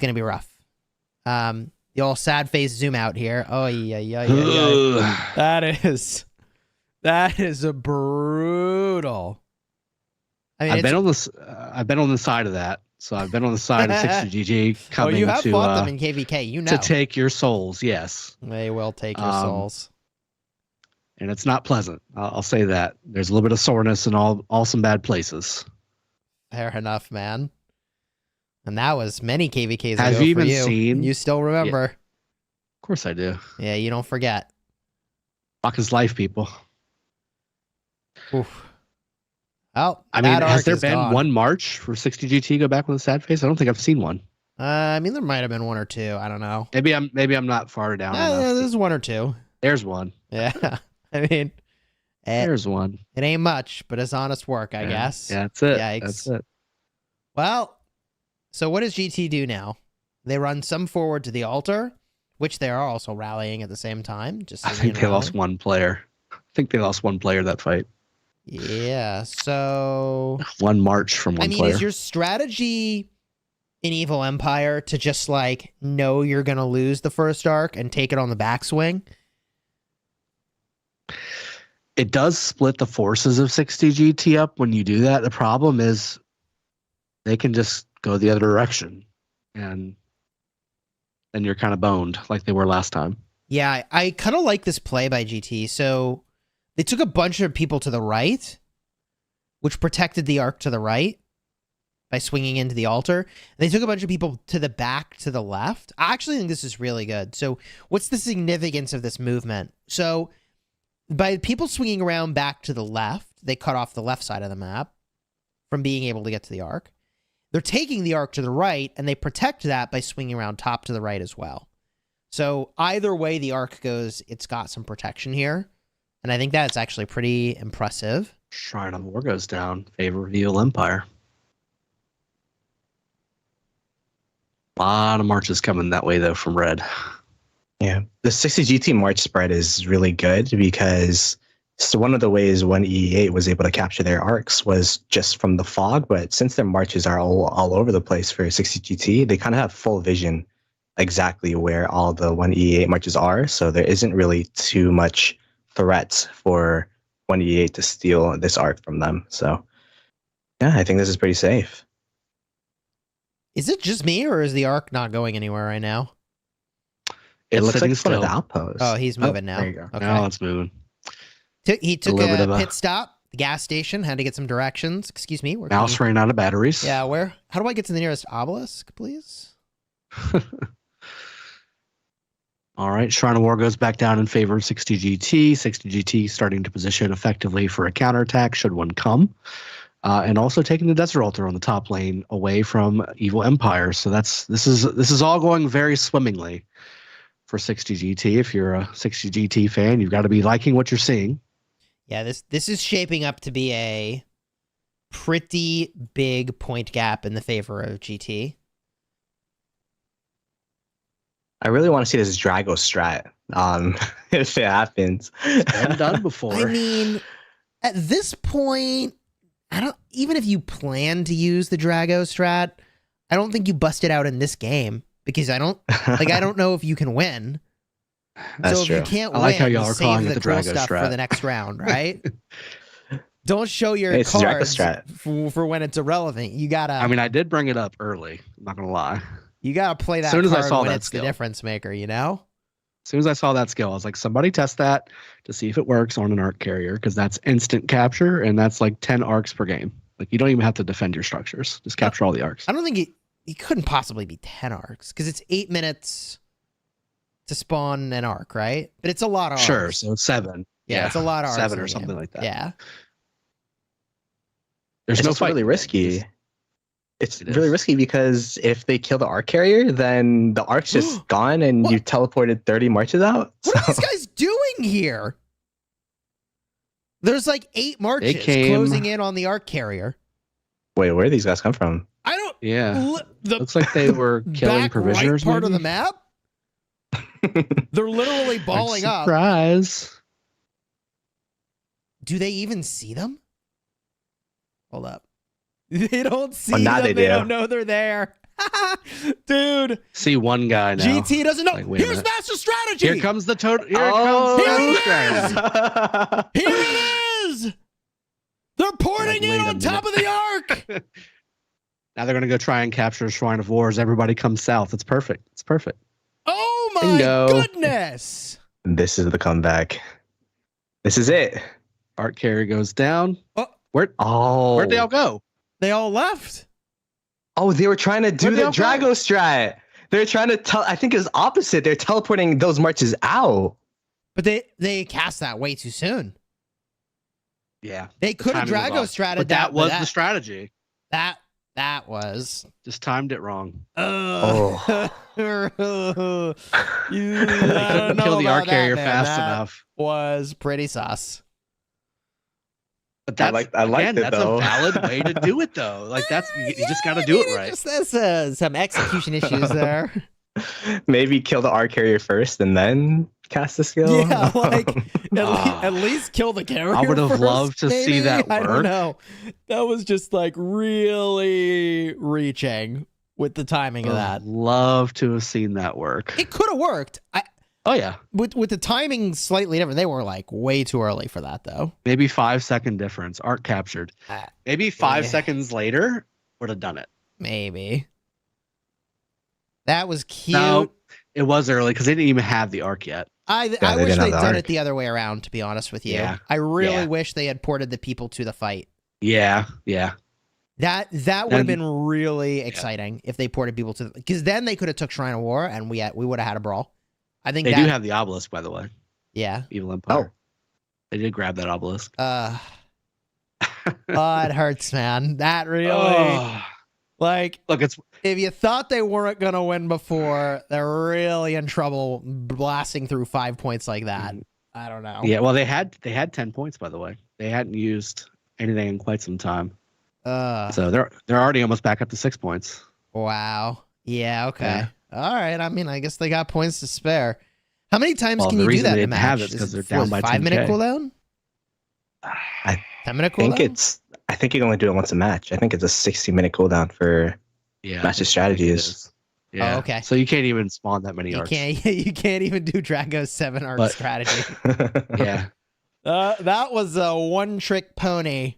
gonna be rough. The old sad face zoom out here. Oh yeah. That is a brutal. I mean, I've been on the side of that. So I've been on the side of 60GG coming you have to fought them in KVK, you know. to take your souls. Yes, They will take your souls. and it's not pleasant. I'll say that. There's a little bit of soreness in all some bad places. Fair enough, man. And that was many KVKs Have ago you for even you. seen- You still remember. Of course I do. Yeah, you don't forget. Fuck his life, people. Oof. Well, I mean, that has arc there is been gone. one march for 60GT go back with a sad face? I don't think I've seen one. I mean, there might have been one or two. I don't know. Maybe I'm not far down enough. There's one or two. There's one. Yeah. I mean, There's one. it ain't much, but it's honest work, I Yeah. guess. Yeah, that's it. Yikes. That's it. Well, so what does GT do now? They run some forward to the altar, which they are also rallying at the same time. Just I so think you they know. lost one player. I think they lost one player that fight. Yeah, so One march from one I mean, player. is your strategy in Evil Empire to just like know you're gonna lose the first arc and take it on the backswing? It does split the forces of 60GT up when you do that. The problem is they can just go the other direction, and then you're kind of boned like they were last time. Yeah, I kind of like this play by GT. So they took a bunch of people to the right, which protected the arc to the right by swinging into the altar. And they took a bunch of people to the back to the left. I actually think this is really good. So what's the significance of this movement? So by people swinging around back to the left, they cut off the left side of the map from being able to get to the arc. They're taking the arc to the right, and they protect that by swinging around top to the right as well. So either way the arc goes, it's got some protection here. And I think that's actually pretty impressive. Shrine of War goes down. Favor of Evil Empire. A lot of marches coming that way, though, from red. Yeah, the 60GT March spread is really good because so one of the ways when EE8 was able to capture their arcs was just from the fog, but since their marches are all over the place for 60GT, they kind of have full vision exactly where all the 1EE8 marches are, so there isn't really too much threats for 1EE8 to steal this arc from them. So yeah, I think this is pretty safe. Is it just me, or is the arc not going anywhere right now? It It's looks like sitting it's one of the still. outposts. Oh, he's moving now. There you go. Okay. Now it's moving. He took little bit a of a- pit stop, the gas station, had to get some directions. Excuse me. We're Mouse ran out of batteries. Yeah, where? How do I get to the nearest obelisk, please? All right, Shrine of War goes back down in favor of 60GT. 60GT starting to position effectively for a counterattack should one come. And also taking the Desert Altar on the top lane away from Evil Empire. So this is all going very swimmingly for 60GT. If you're a 60GT fan, you've got to be liking what you're seeing. Yeah, this is shaping up to be a pretty big point gap in the favor of GT. I really want to see this Drago strat if it happens. Been done before. I mean, at this point, I don't. Even if you plan to use the Drago strat, I don't think you bust it out in this game because I don't know if you can win. That's so true. if you can't I like win, how y'all are save calling the it the cool Drago stuff for strat. the next round, right? Don't show your It's the Drago cards strat. for when it's irrelevant. You gotta. I mean, I did bring it up early. I'm not going to lie. You gotta play that soon as I card saw when that it's skill. the difference maker, you know? As soon as I saw that skill, I was like, somebody test that to see if it works on an arc carrier, because that's instant capture, and that's like 10 arcs per game. Like, you don't even have to defend your structures. Just capture all the arcs. I don't think it couldn't possibly be 10 arcs, because it's 8 minutes to spawn an arc, right? But it's a lot of Sure, arcs. so it's 7. Yeah, it's a lot of arcs 7 in or the something game. like that. Yeah. There's It's no also fight. really risky. Just- It's It really is. risky because if they kill the arc carrier, then the arc's just gone and What? you teleported 30 marches out. What are So- these guys doing here? There's like 8 marches came- closing in on the arc carrier. Wait, where do these guys come from? I don't. Yeah. The Looks like they were killing back provisioners. right part of the maybe? map. They're literally balling up. Surprise. Do they even see them? Hold up. They don't see now them. they They do. don't know they're there. Dude, See one guy now. GT doesn't know. Like, wait a Here's minute. master strategy. Here comes the total. Here Oh. it comes. Here it Here it is. They're porting Like, in wait a on top of the arc. Now they're going to go try and capture Shrine of Wars. Everybody comes south. It's perfect. It's perfect. Oh my Bingo. goodness. This is the comeback. This is it. Art carrier goes down. Oh. Where'd they all go? They all left. Oh, they were trying to do Where'd they the all go? Drago strat. They're trying to tell. I think it was opposite. They're teleporting those marches out. But they cast that way too soon. Yeah. They could have timing Drago was off. stratted But that was but the strategy. that was. Just timed it wrong. Oh. You, I don't know Kill the about art carrier that, man. fast That enough. was pretty sus. But that's I liked again, it, that's though. a valid way to do it though. Like that's you just got to do it right. There's some execution issues there. Maybe kill the R carrier first and then cast the skill. Yeah, like Ah. at least kill the carrier. I would have first, loved to see maybe? that I don't work. know. That was just like really reaching with the timing of that. Love to have seen that work. It could have worked. Oh yeah, With the timing slightly different. They were like way too early for that though. maybe 5-second difference. Art captured. Maybe 5 yeah. seconds later would have done it. Maybe. That was cute. No, it was early because they didn't even have the arc yet. I they wish didn't have they'd the done arc. it the other way around, to be honest with you. Yeah. I really Yeah. wish they had ported the people to the fight. Yeah. That would have Then- been really exciting if they ported people to, because then they could have took Shrine of War and we would have had a brawl. I think They that, do have the obelisk, by the way. yeah. Evil Empire. Oh. They did grab that obelisk. Oh, it hurts, man. That really, Oh. like, Look, it's if you thought they weren't gonna win before, they're really in trouble blasting through 5 points like that. I don't know. yeah. Well, they had 10 points, by the way. They hadn't used anything in quite some time, so they're already almost back up to 6 points. Wow. Yeah. Okay. Yeah. All right. I mean, I guess they got points to spare. How many times Well, can the you do reason that they in a didn't have match? it is 'cause Is they're it down by 5-minute 10K. cooldown? I 10-minute cooldown? I think you can only do it once a match. I think it's a 60-minute cooldown for Yeah, Master I think Strategy it is. Yeah. Oh, okay. So you can't even spawn that many You arcs. can't. You can't even do Drago's 7 arc But- strategy. Yeah. That was a one-trick pony.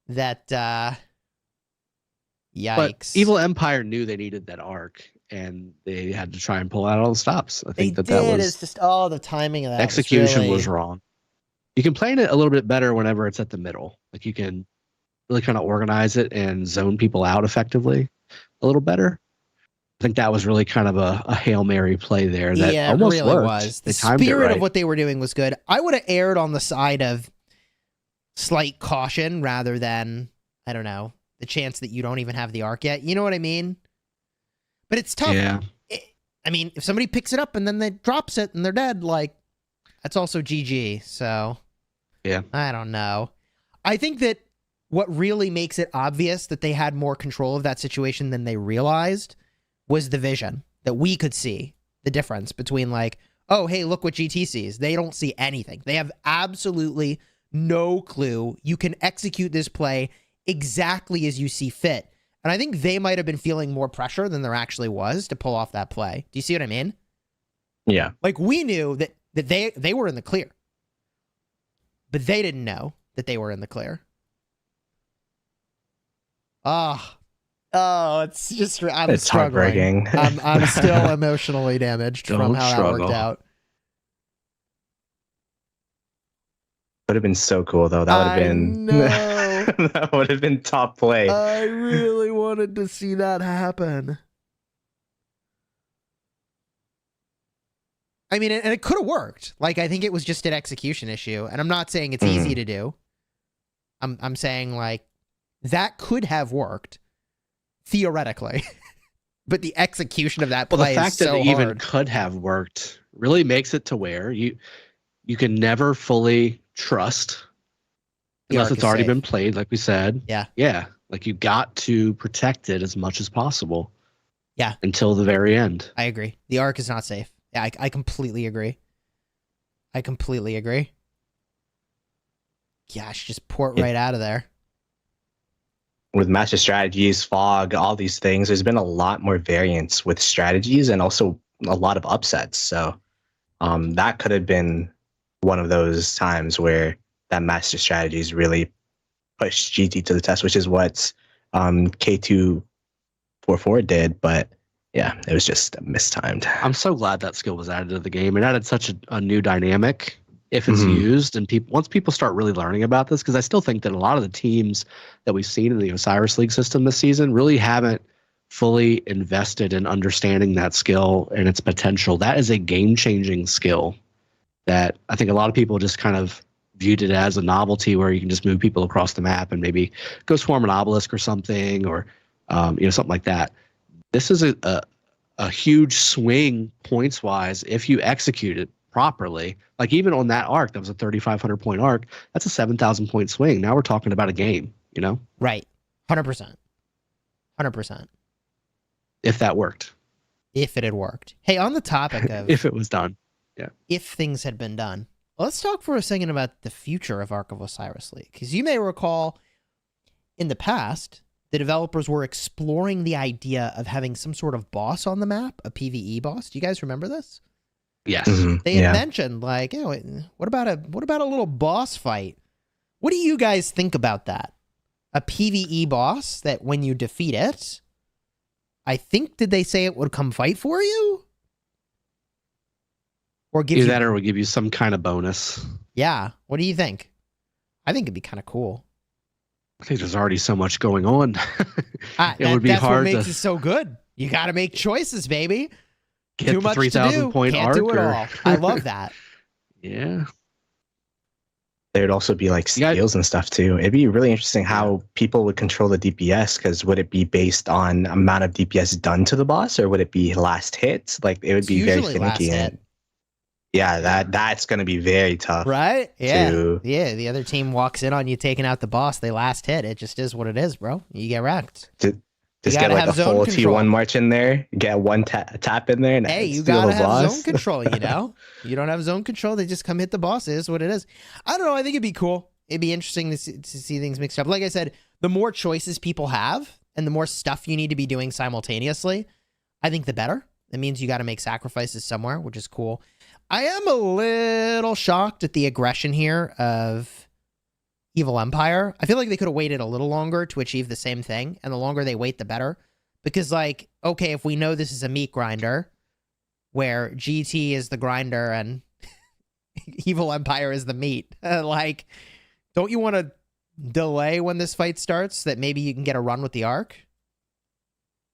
That. Yikes. But Evil Empire knew they needed that arc, and they had to try and pull out all the stops. I They think that did. was It's just the timing of that. execution was really... wrong. You can plan it a little bit better whenever it's at the middle. Like you can really kind of organize it and zone people out effectively a little better. I think that was really kind of a Hail Mary play there that yeah, almost it really worked. was. The They timed it spirit right. of what they were doing was good. I would have erred on the side of slight caution rather than, I don't know, the chance that you don't even have the arc yet. You know what I mean? But it's tough. Yeah. I mean, if somebody picks it up and then they drops it and they're dead, like, that's also GG. So, Yeah. I don't know. I think that what really makes it obvious that they had more control of that situation than they realized was the vision that we could see the difference between like, oh, hey, look what GT sees. They don't see anything. They have absolutely no clue. You can execute this play exactly as you see fit. And I think they might have been feeling more pressure than there actually was to pull off that play. Do you see what I mean? Yeah. Like we knew that they were in the clear, but they didn't know that they were in the clear. Oh, it's just I'm It's struggling. heartbreaking. I'm still emotionally damaged from Don't how that struggle. worked out. Would have been so cool though. That would have I been know. that would have been top play. I really wanted to see that happen. I mean, and it could have worked. Like, I think it was just an execution issue. And I'm not saying it's easy to do. I'm saying, like, that could have worked, theoretically. But the execution of that Well, play the fact is that so it even hard. could have worked really makes it to where you can never fully trust The unless arc it's is already safe. been played, like we said. Yeah. Yeah. Like, you got to protect it as much as possible. Yeah. Until the very end. I agree. The Ark is not safe. Yeah, I completely agree. I completely agree. Gosh, just port right out of there. With master strategies, fog, all these things, there's been a lot more variance with strategies and also a lot of upsets. So that could have been one of those times where that master strategies really pushed GT to the test, which is what K244 did. But yeah, it was just mistimed. I'm so glad that skill was added to the game. It added such a new dynamic if it's used, and once people start really learning about this, because I still think that a lot of the teams that we've seen in the Osiris League system this season really haven't fully invested in understanding that skill and its potential. That is a game-changing skill that I think a lot of people just kind of viewed it as a novelty where you can just move people across the map and maybe go swarm an obelisk or something, or something like that. This is a huge swing points-wise if you execute it properly. Like, even on that arc, that was a 3,500 point arc. That's a 7,000 point swing. Now we're talking about a game, Right. 100%. 100%. If that worked. If it had worked. Hey, on the topic of if it was done. Yeah. If things had been done, let's talk for a second about the future of Ark of Osiris League. Because you may recall in the past, the developers were exploring the idea of having some sort of boss on the map, a PvE boss. Do you guys remember this? Yes. They had mentioned, like, what about a little boss fight? What do you guys think about that? A PvE boss that when you defeat it, I think, did they say it would come fight for you? Or give Either you that, or it would give you some kind of bonus. Yeah. What do you think? I think it'd be kind of cool. I think there's already so much going on. It would be that's hard what makes to it so good. You got to make choices, baby. get Too the much 3,000 to do. point Can't arc. do it all. I love that. Yeah. There'd also be like skills and stuff too. It'd be really interesting how people would control the DPS, because would it be based on amount of DPS done to the boss, or would it be last hit? Like, it would be very finicky. And yeah, that's going to be very tough. Right? Yeah. Yeah, the other team walks in on you taking out the boss, they last hit. It just is what it is, bro. You get wrecked. Just get like a full T1 march in there, get one tap in there, and hey, you steal gotta the boss. have zone control, You don't have zone control, they just come hit the boss. It is what it is. I don't know, I think it'd be cool. It'd be interesting to see things mixed up. Like I said, the more choices people have and the more stuff you need to be doing simultaneously, I think the better. It means you got to make sacrifices somewhere, which is cool. I am a little shocked at the aggression here of Evil Empire. I feel like they could have waited a little longer to achieve the same thing, and the longer they wait, the better. Because, like, okay, if we know this is a meat grinder, where GT is the grinder and Evil Empire is the meat, like, don't you want to delay when this fight starts, that maybe you can get a run with the Ark?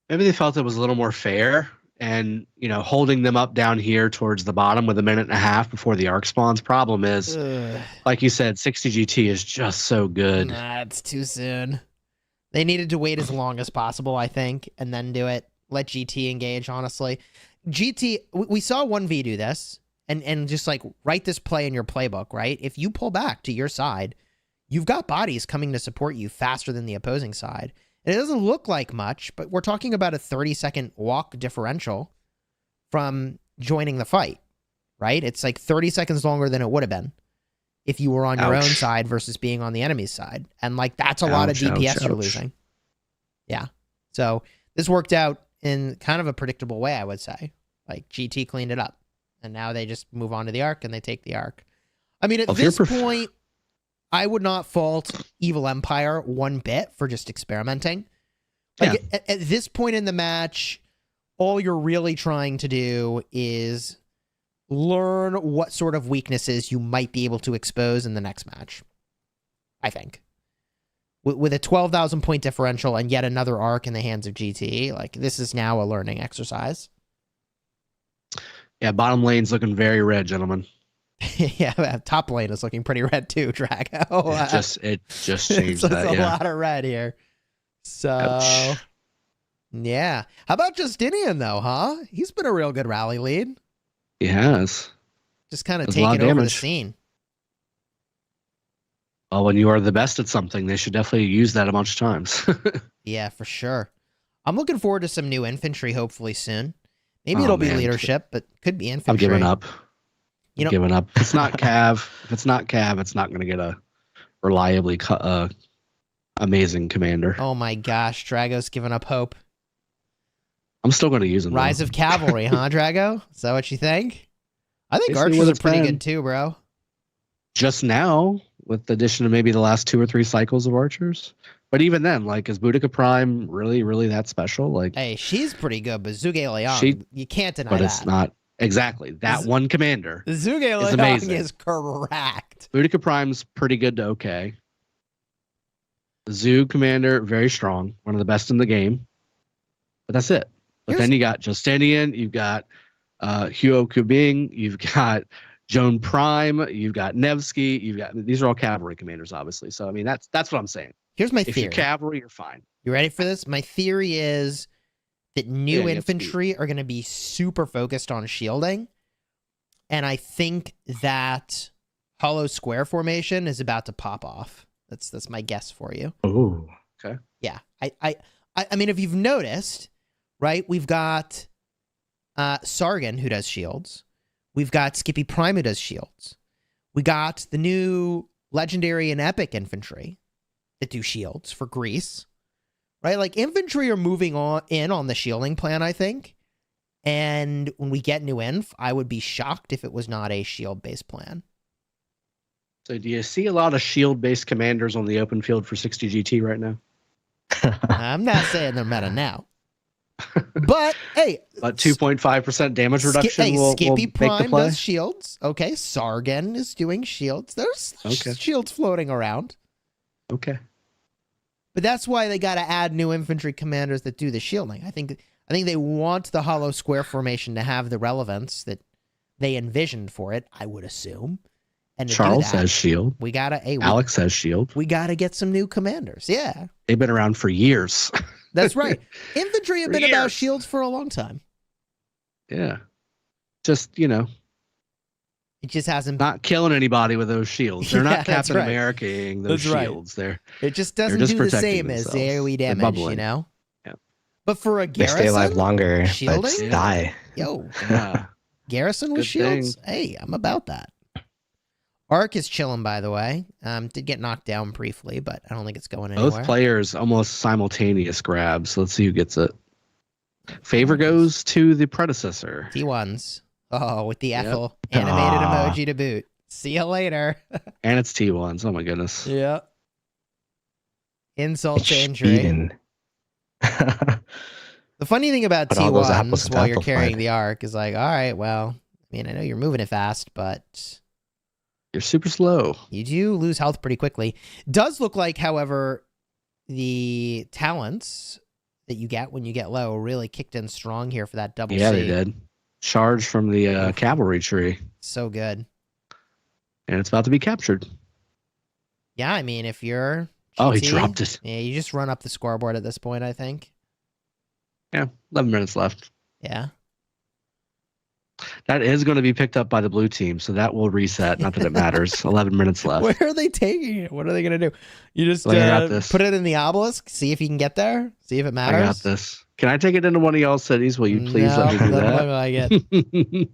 Maybe they felt it was a little more fair, and holding them up down here towards the bottom with a minute and a half before the arc spawns. Problem is, like you said, 60 GT is just so good. Nah, it's too soon. They needed to wait as long as possible, I think, and then do it. Let GT engage, honestly. GT, we saw 1v do this, and just like write this play in your playbook, right? If you pull back to your side, you've got bodies coming to support you faster than the opposing side. And it doesn't look like much, but we're talking about a 30-second walk differential from joining the fight, right? It's like 30 seconds longer than it would have been if you were on your own side versus being on the enemy's side. And like, that's a lot of DPS you're losing. Yeah. So this worked out in kind of a predictable way, I would say. Like, GT cleaned it up, and now they just move on to the Ark and they take the Ark. I mean, at this point, I would not fault Evil Empire one bit for just experimenting. Like, at this point in the match, all you're really trying to do is learn what sort of weaknesses you might be able to expose in the next match, I think. With a 12,000 point differential and yet another Arc in the hands of GT, like, this is now a learning exercise. Yeah, bottom lane's looking very red, gentlemen. Yeah, top lane is looking pretty red too, Drago. It just changed it's that. a lot of red here. So, yeah. How about Justinian, though, huh? He's been a real good rally lead. He has. Just kind of taking over the scene. Well, when you are the best at something, they should definitely use that a bunch of times. Yeah, for sure. I'm looking forward to some new infantry hopefully soon. Maybe Oh, it'll be man. leadership, but could be infantry. I'm giving up. You know- Giving up. If it's not Cav, it's not going to get a reliably amazing commander. Oh my gosh, Drago's giving up hope. I'm still going to use him. Rise though. of Cavalry, huh, Drago? Is that what you think? I think Basically what archers are it's pretty been. good too, bro. Just now, with the addition of maybe the last 2 or 3 cycles of archers. But even then, like, is Boudica Prime really, really that special? Like, Hey, she's pretty good, but Zhuge Liang, She- you can't deny but that. it's not exactly that one commander. Zhuge Liang amazing. is correct. Boudica Prime's pretty good to okay. The Zoo commander, very strong, one of the best in the game. But that's it. But then you got Justinian, you've got Huo Kubing, you've got Joan Prime, you've got Nevsky, these are all cavalry commanders, obviously. So I mean that's what I'm saying. Here's my If theory. you're cavalry, you're fine. You ready for this? My theory is that new Yeah, you have infantry are going to be super focused on shielding. And I think that hollow square formation is about to pop off. That's my guess for you. Ooh. Yeah. I mean, if you've noticed, right, we've got Sargon who does shields. We've got Skippy Prime who does shields. We got the new legendary and epic infantry that do shields for Greece. Right? Like infantry are moving on the shielding plan, I think. And when we get new inf, I would be shocked if it was not a shield-based plan. So do you see a lot of shield-based commanders on the open field for 60 GT right now? I'm not saying they're meta now. But, hey. About 2.5% damage reduction will Skippy make the Prime play. does shields. Okay, Sargon is doing shields. There's Okay. shields floating around. Okay. But that's why they got to add new infantry commanders that do the shielding. I think they want the hollow square formation to have the relevance that they envisioned for it, I would assume. And to Charles do that, has shield. we gotta Alex has shield. we gotta get some new commanders. Yeah, They've been around for years. that's right. Infantry have For been about years. shields for a long time. Yeah. Just, you know, It just hasn't. not killing anybody with those shields. They're Yeah, not that's Captain right. America-ing those That's right. shields. It just doesn't just do the protecting same as the themselves. AOE They're damage, you bubbling. know. Yeah. But for a They garrison, stay alive longer, Shielding? but Yeah. die. yo, Yeah. garrison with Good shields. Hey, I'm about that. Arc is chilling, by the way. Did get knocked down briefly, but I don't think it's going anywhere. Both players almost simultaneous grabs. Let's see who gets it. Favor goes to the predecessor. T1s. Oh, with the Yep. Ethel animated Ah. emoji to boot. See you later. And it's T1s. Oh my goodness. Yeah. Insult to injury. Speeding. The funny thing about Put all those apples T1s with while you're apple carrying pie. the arc is like, all right, well, I mean, I know you're moving it fast, but You're super slow. you do lose health pretty quickly. Does look like, however, the talents that you get when you get low really kicked in strong here for that double Yeah, C. they did. Charge from the cavalry tree. So good. And it's about to be captured. Yeah, I mean, if you're Oh, he GT, dropped it. Yeah, you just run up the scoreboard at this point, I think. Yeah, 11 minutes left. Yeah. That is going to be picked up by the blue team, so that will reset. Not that it matters. 11 minutes left. Where are they taking it? What are they going to do? You just I got this. put it in the obelisk, see if you can get there, see if it I matters. got this. Can I take it into one of y'all's cities? Will you please No, let me do doesn't that? look like it.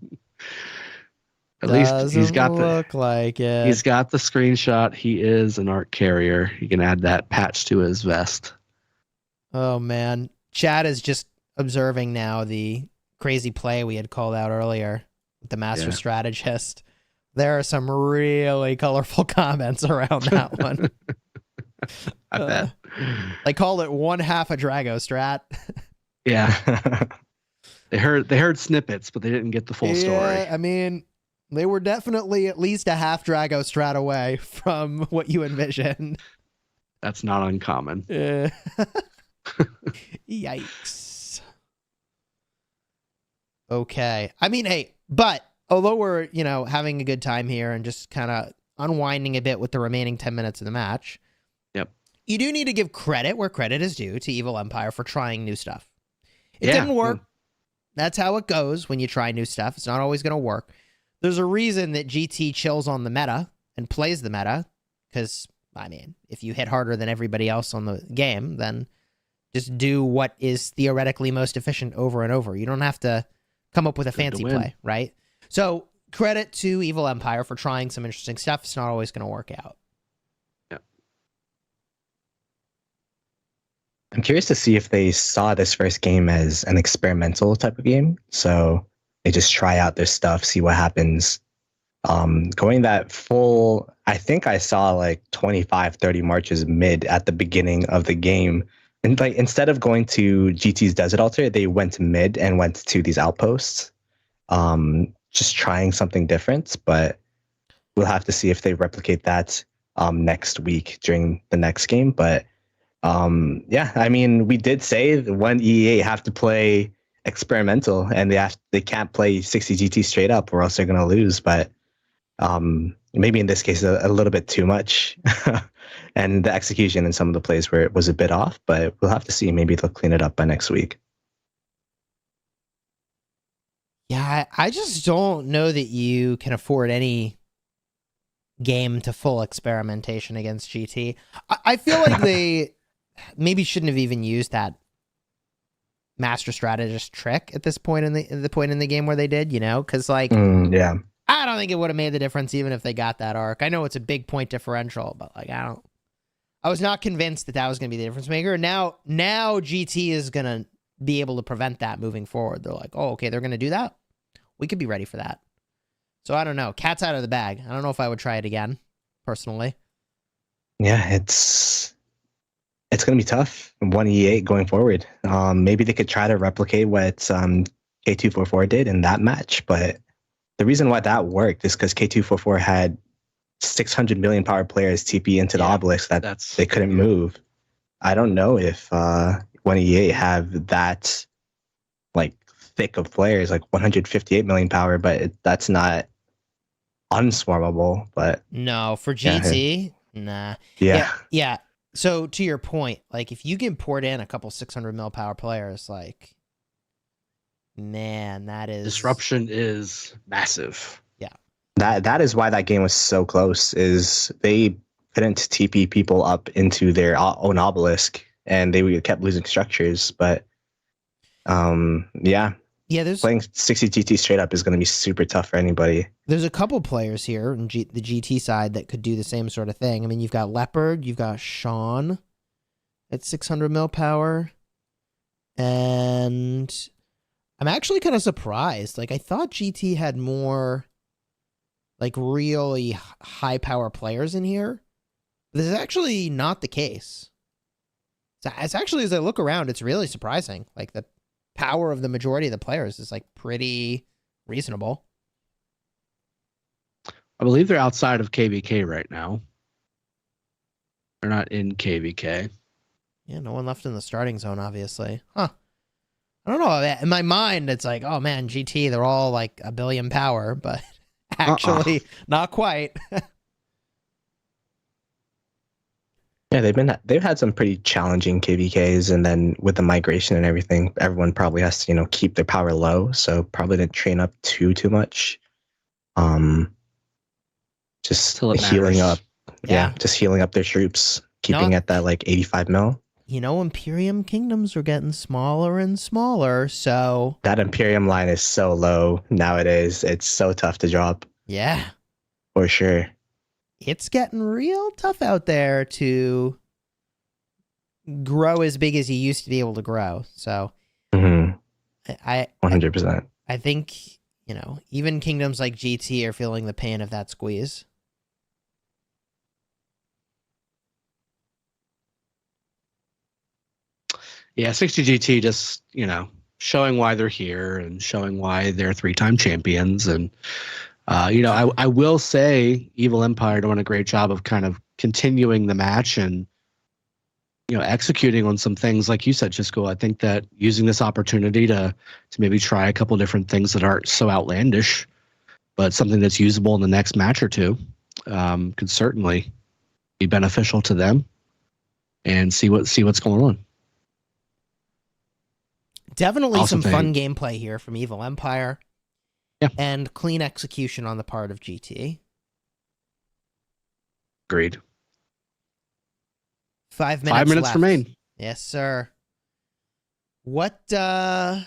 At least Doesn't he's got look like it. he's got the screenshot. He is an arc carrier. You can add that patch to his vest. Oh man, Chad is just observing now the crazy play we had called out earlier with the master Yeah. strategist. There are some really colorful comments around that one. I bet. They called it one half a Drago strat. Yeah, they heard snippets, but they didn't get the full story. Yeah, I mean, they were definitely at least a half Drago strat away from what you envisioned. That's not uncommon. Yikes. Okay. I mean, hey, but although we're, having a good time here and just kind of unwinding a bit with the remaining 10 minutes of the match. Yep. You do need to give credit where credit is due to Evil Empire for trying new stuff. It Yeah. didn't work. That's how it goes when you try new stuff. It's not always going to work. There's a reason that GT chills on the meta and plays the meta because I mean, if you hit harder than everybody else on the game, then just do what is theoretically most efficient over and over. You don't have to come up with a fancy play, right? So credit to Evil Empire for trying some interesting stuff. It's not always going to work out. Yeah. I'm curious to see if they saw this first game as an experimental type of game. So they just try out their stuff, see what happens. Going that full, I think I saw like 25, 30 marches mid at the beginning of the game. And like instead of going to GT's Desert Altar, they went mid and went to these outposts. Just trying something different, but we'll have to see if they replicate that next week during the next game. But yeah, I mean, we did say when EA have to play experimental and they can't play 60 GT straight up or else they're going to lose. But maybe in this case a little bit too much. And the execution in some of the plays where it was a bit off, but we'll have to see. Maybe they'll clean it up by next week. Yeah, I just don't know that you can afford any game to full experimentation against GT. I feel like they maybe shouldn't have even used that master strategist trick at this point in the game where they did, you know, because like Yeah, I don't think it would have made the difference even if they got that arc. I know it's a big point differential, but like I was not convinced that was going to be the difference maker. Now GT is going to be able to prevent that moving forward. They're like, oh, okay, they're going to do that. We could be ready for that. So I don't know. Cat's out of the bag. I don't know if I would try it again, personally. yeah, it's going to be tough. 1E8 going forward. Maybe they could try to replicate what K244 did in that match, but the reason why that worked is because K244 had 600 million power players TP into the obelisk that they couldn't move. I don't know if 1E8 have that like thick of players, like 158 million power, but that's not unswarmable. But no, for GT, nah. Yeah. So to your point, like if you can port in a couple 600 mil power players, like man, that is disruption is massive. Yeah. That is why that game was so close, is they couldn't TP people up into their own obelisk and they kept losing structures. But yeah, there's playing 60 GT straight up is going to be super tough for anybody. There's a couple players here in the GT side that could do the same sort of thing. I mean, you've got Leopard, you've got Sean at 600 mil power, and I'm actually kind of surprised. Like, I thought GT had more, like, really high power players in here. This is actually not the case. So it's actually, as I look around, it's really surprising. Like, the power of the majority of the players is, like, pretty reasonable. I believe they're outside of KVK right now. They're not in KVK. Yeah, no one left in the starting zone, obviously. Huh. I don't know. In my mind, it's like, oh man, GT, they're all like a billion power, but actually not quite. Yeah, they've had some pretty challenging KVKs, and then with the migration and everything, everyone probably has to, keep their power low, so probably didn't train up too much. Just healing up. Yeah, just healing up their troops, keeping at that like 85 mil. Imperium kingdoms are getting smaller and smaller, so that Imperium line is so low nowadays. It's so tough to drop. Yeah. For sure. It's getting real tough out there to grow as big as you used to be able to grow. So I 100%. I think, even kingdoms like GT are feeling the pain of that squeeze. Yeah, 60 GT just, showing why they're here and showing why they're 3-time champions. And, I will say Evil Empire doing a great job of kind of continuing the match and, executing on some things. Like you said, Chisco, I think that using this opportunity to maybe try a couple different things that aren't so outlandish, but something that's usable in the next match or two, could certainly be beneficial to them and see what's going on. Definitely some fun gameplay here from Evil Empire. Yeah. And clean execution on the part of GT. Agreed. 5 minutes 5 minutes left. remain. Yes, sir. What, I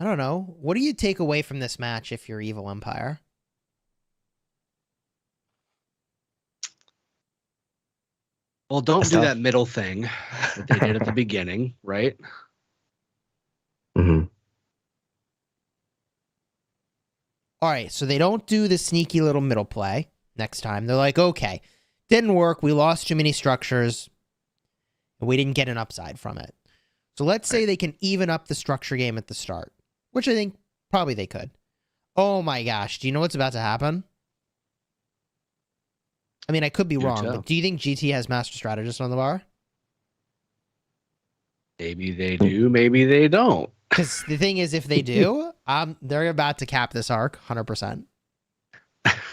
don't know. What do you take away from this match if you're Evil Empire? Well, don't That's do tough. that middle thing that they did at the beginning, right? hmm All right, so they don't do the sneaky little middle play next time. They're like, okay, didn't work. We lost too many structures. And we didn't get an upside from it. So let's say they can even up the structure game at the start, which I think probably they could. Oh my gosh, do you know what's about to happen? I mean, I could be wrong, but do you think GT has Master Strategist on the bar? Maybe they do, maybe they don't. Because the thing is, if they do, they're about to cap this arc 100%.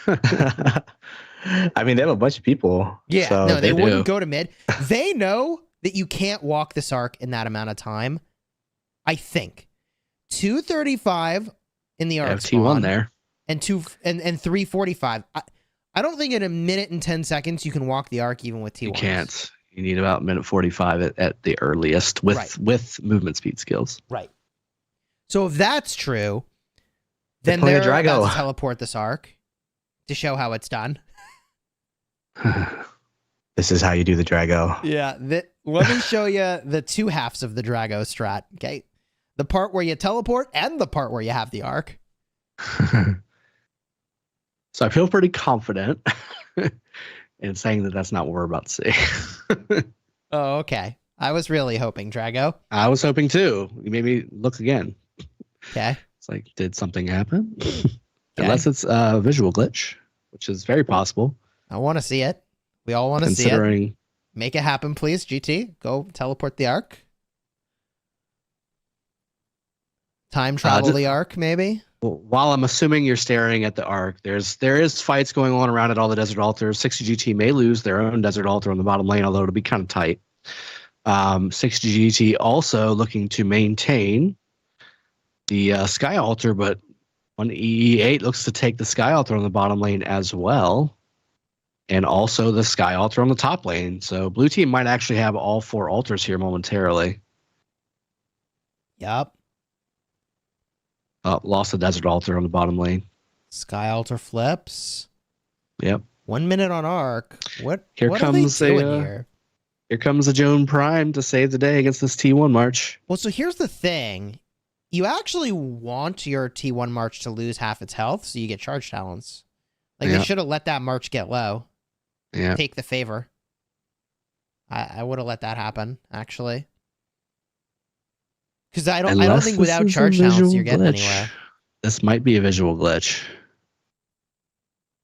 I mean, they have a bunch of people. Yeah, so no, they do. wouldn't go to mid. They know that you can't walk this arc in that amount of time. I think 235 in the They arc have spawn T1 there. and 345. I don't think in a minute and 10 seconds you can walk the arc even with T1. You can't. You need about minute 45 at the earliest with movement speed skills. Right. So if that's true, then playing they're a Drago. about to teleport this arc to show how it's done. This is how you do the Drago. Yeah. Let me show you the two halves of the Drago strat. Okay. The part where you teleport and the part where you have the arc. So I feel pretty confident in saying that that's not what we're about to see. Oh, okay. I was really hoping, Drago. I was hoping too. You made me look again. Okay. It's like, did something happen? Unless it's a visual glitch, which is very possible. I want to see it. We all want to see it. Considering Make it happen, please, GT. Go teleport the arc. Time travel the arc, maybe? while I'm assuming you're staring at the arc, there is fights going on around at all the desert altars. 60GT may lose their own desert altar on the bottom lane, although it'll be kind of tight. 60GT also looking to maintain the sky altar, but on EE8 looks to take the sky altar on the bottom lane as well, and also the sky altar on the top lane. So blue team might actually have all four altars here momentarily. Yep. Lost the desert altar on the bottom lane. Sky altar flips. Yep. 1 minute on arc. What Here are comes they doing here? Here comes a Joan Prime to save the day against this T1 March. Well, so here's the thing. You actually want your T1 March to lose half its health so you get charge talents. Like, Yeah. they should have let that March get low. Yeah. Take the favor. I would have let that happen, actually. Because I don't Unless think this without is a charge talents visual you're getting glitch. anywhere. This might be a visual glitch.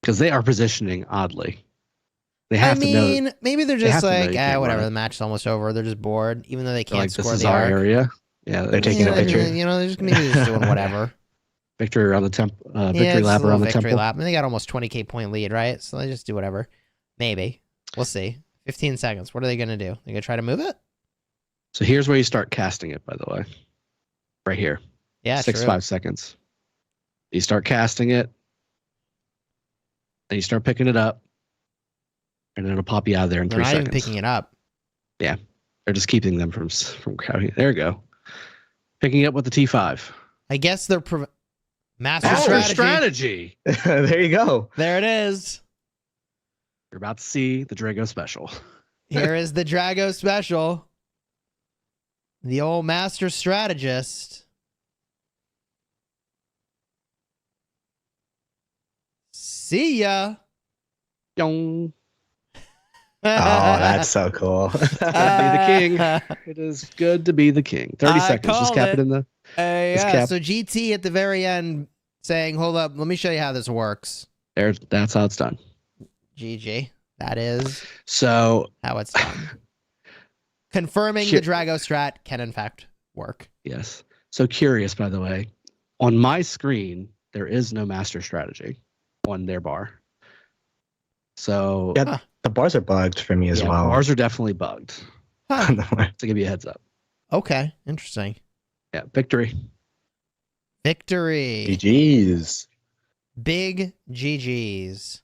Because they are positioning oddly. They have to know. Maybe they're they just have to know like, you can't whatever, run it. the match's almost over. They're just bored, even though they They're can't like, score this is the our arc. area. Yeah, They're taking a picture. You know, they're just maybe just doing whatever. Victory around the victory It's lap a little around the victory temple. lap. And they got almost 20k point lead, right? So they just do whatever. Maybe. We'll see. 15 seconds. What are they going to do? They going to try to move it? So here's where you start casting it, by the way. Right here. Yeah, 5 seconds. You start casting it. Then you start picking it up. And it'll pop you out of there in They're 3 not seconds. even picking it up. They're just keeping them from crowding. There you go. Picking up with the T5. I guess they're master Master strategy. strategy. There you go. There it is. You're about to see the Drago special. Here is the Drago special. The old master strategist. See ya. Yong. Oh, that's so cool. Be the king. It is good to be the king. 30 I seconds. Just called cap it. it in the. Yeah, cap. so GT at the very end saying, hold up, let me show you how this works. There. That's how it's done. GG. That is So how it's done. Confirming the Drago strat can in fact work. yes. So curious, by the way, on my screen there is no master strategy on their bar. So Yeah, the bars are bugged for me as well. bars are definitely bugged. Huh. To give you a heads up. Okay, interesting. Yeah, victory. Victory. GG's. Big GG's.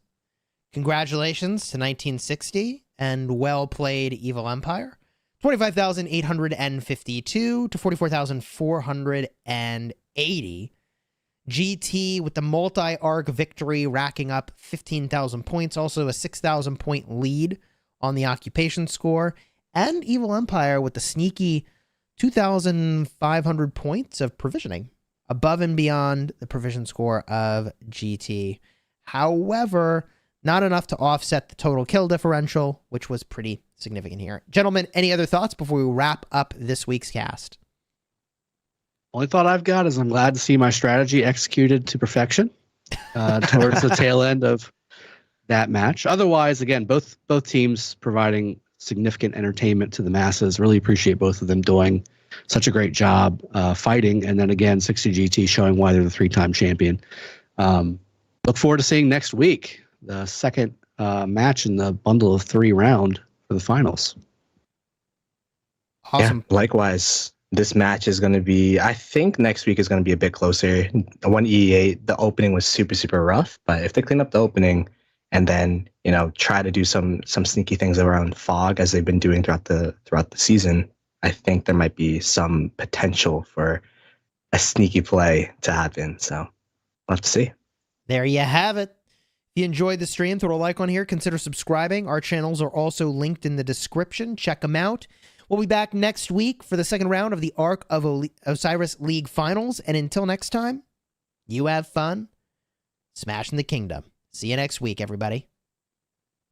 Congratulations to 1960 and well played Evil Empire. 25,852 to 44,480. GT with the multi-arc victory racking up 15,000 points, also a 6,000 point lead on the occupation score. And Evil Empire with the sneaky 2,500 points of provisioning, above and beyond the provision score of GT. However, not enough to offset the total kill differential, which was pretty significant here. Gentlemen, any other thoughts before we wrap up this week's cast? Only thought I've got is I'm glad to see my strategy executed to perfection towards the tail end of that match. Otherwise, again, both teams providing significant entertainment to the masses. Really appreciate both of them doing such a great job fighting. And then again, 60GT showing why they're the 3-time champion. Look forward to seeing next week the second match in the bundle of 3 round for the finals. Awesome. Yeah, likewise. This match is going to be, I think next week is going to be a bit closer. The 1E8, the opening was super, super rough, but if they clean up the opening and then, try to do some sneaky things around Fog as they've been doing throughout the season, I think there might be some potential for a sneaky play to happen. So we'll have to see. There you have it. If you enjoyed the stream, throw a like on here. Consider subscribing. Our channels are also linked in the description. Check them out. We'll be back next week for the second round of the Arc of Osiris League Finals. And until next time, you have fun smashing the kingdom. See you next week, everybody.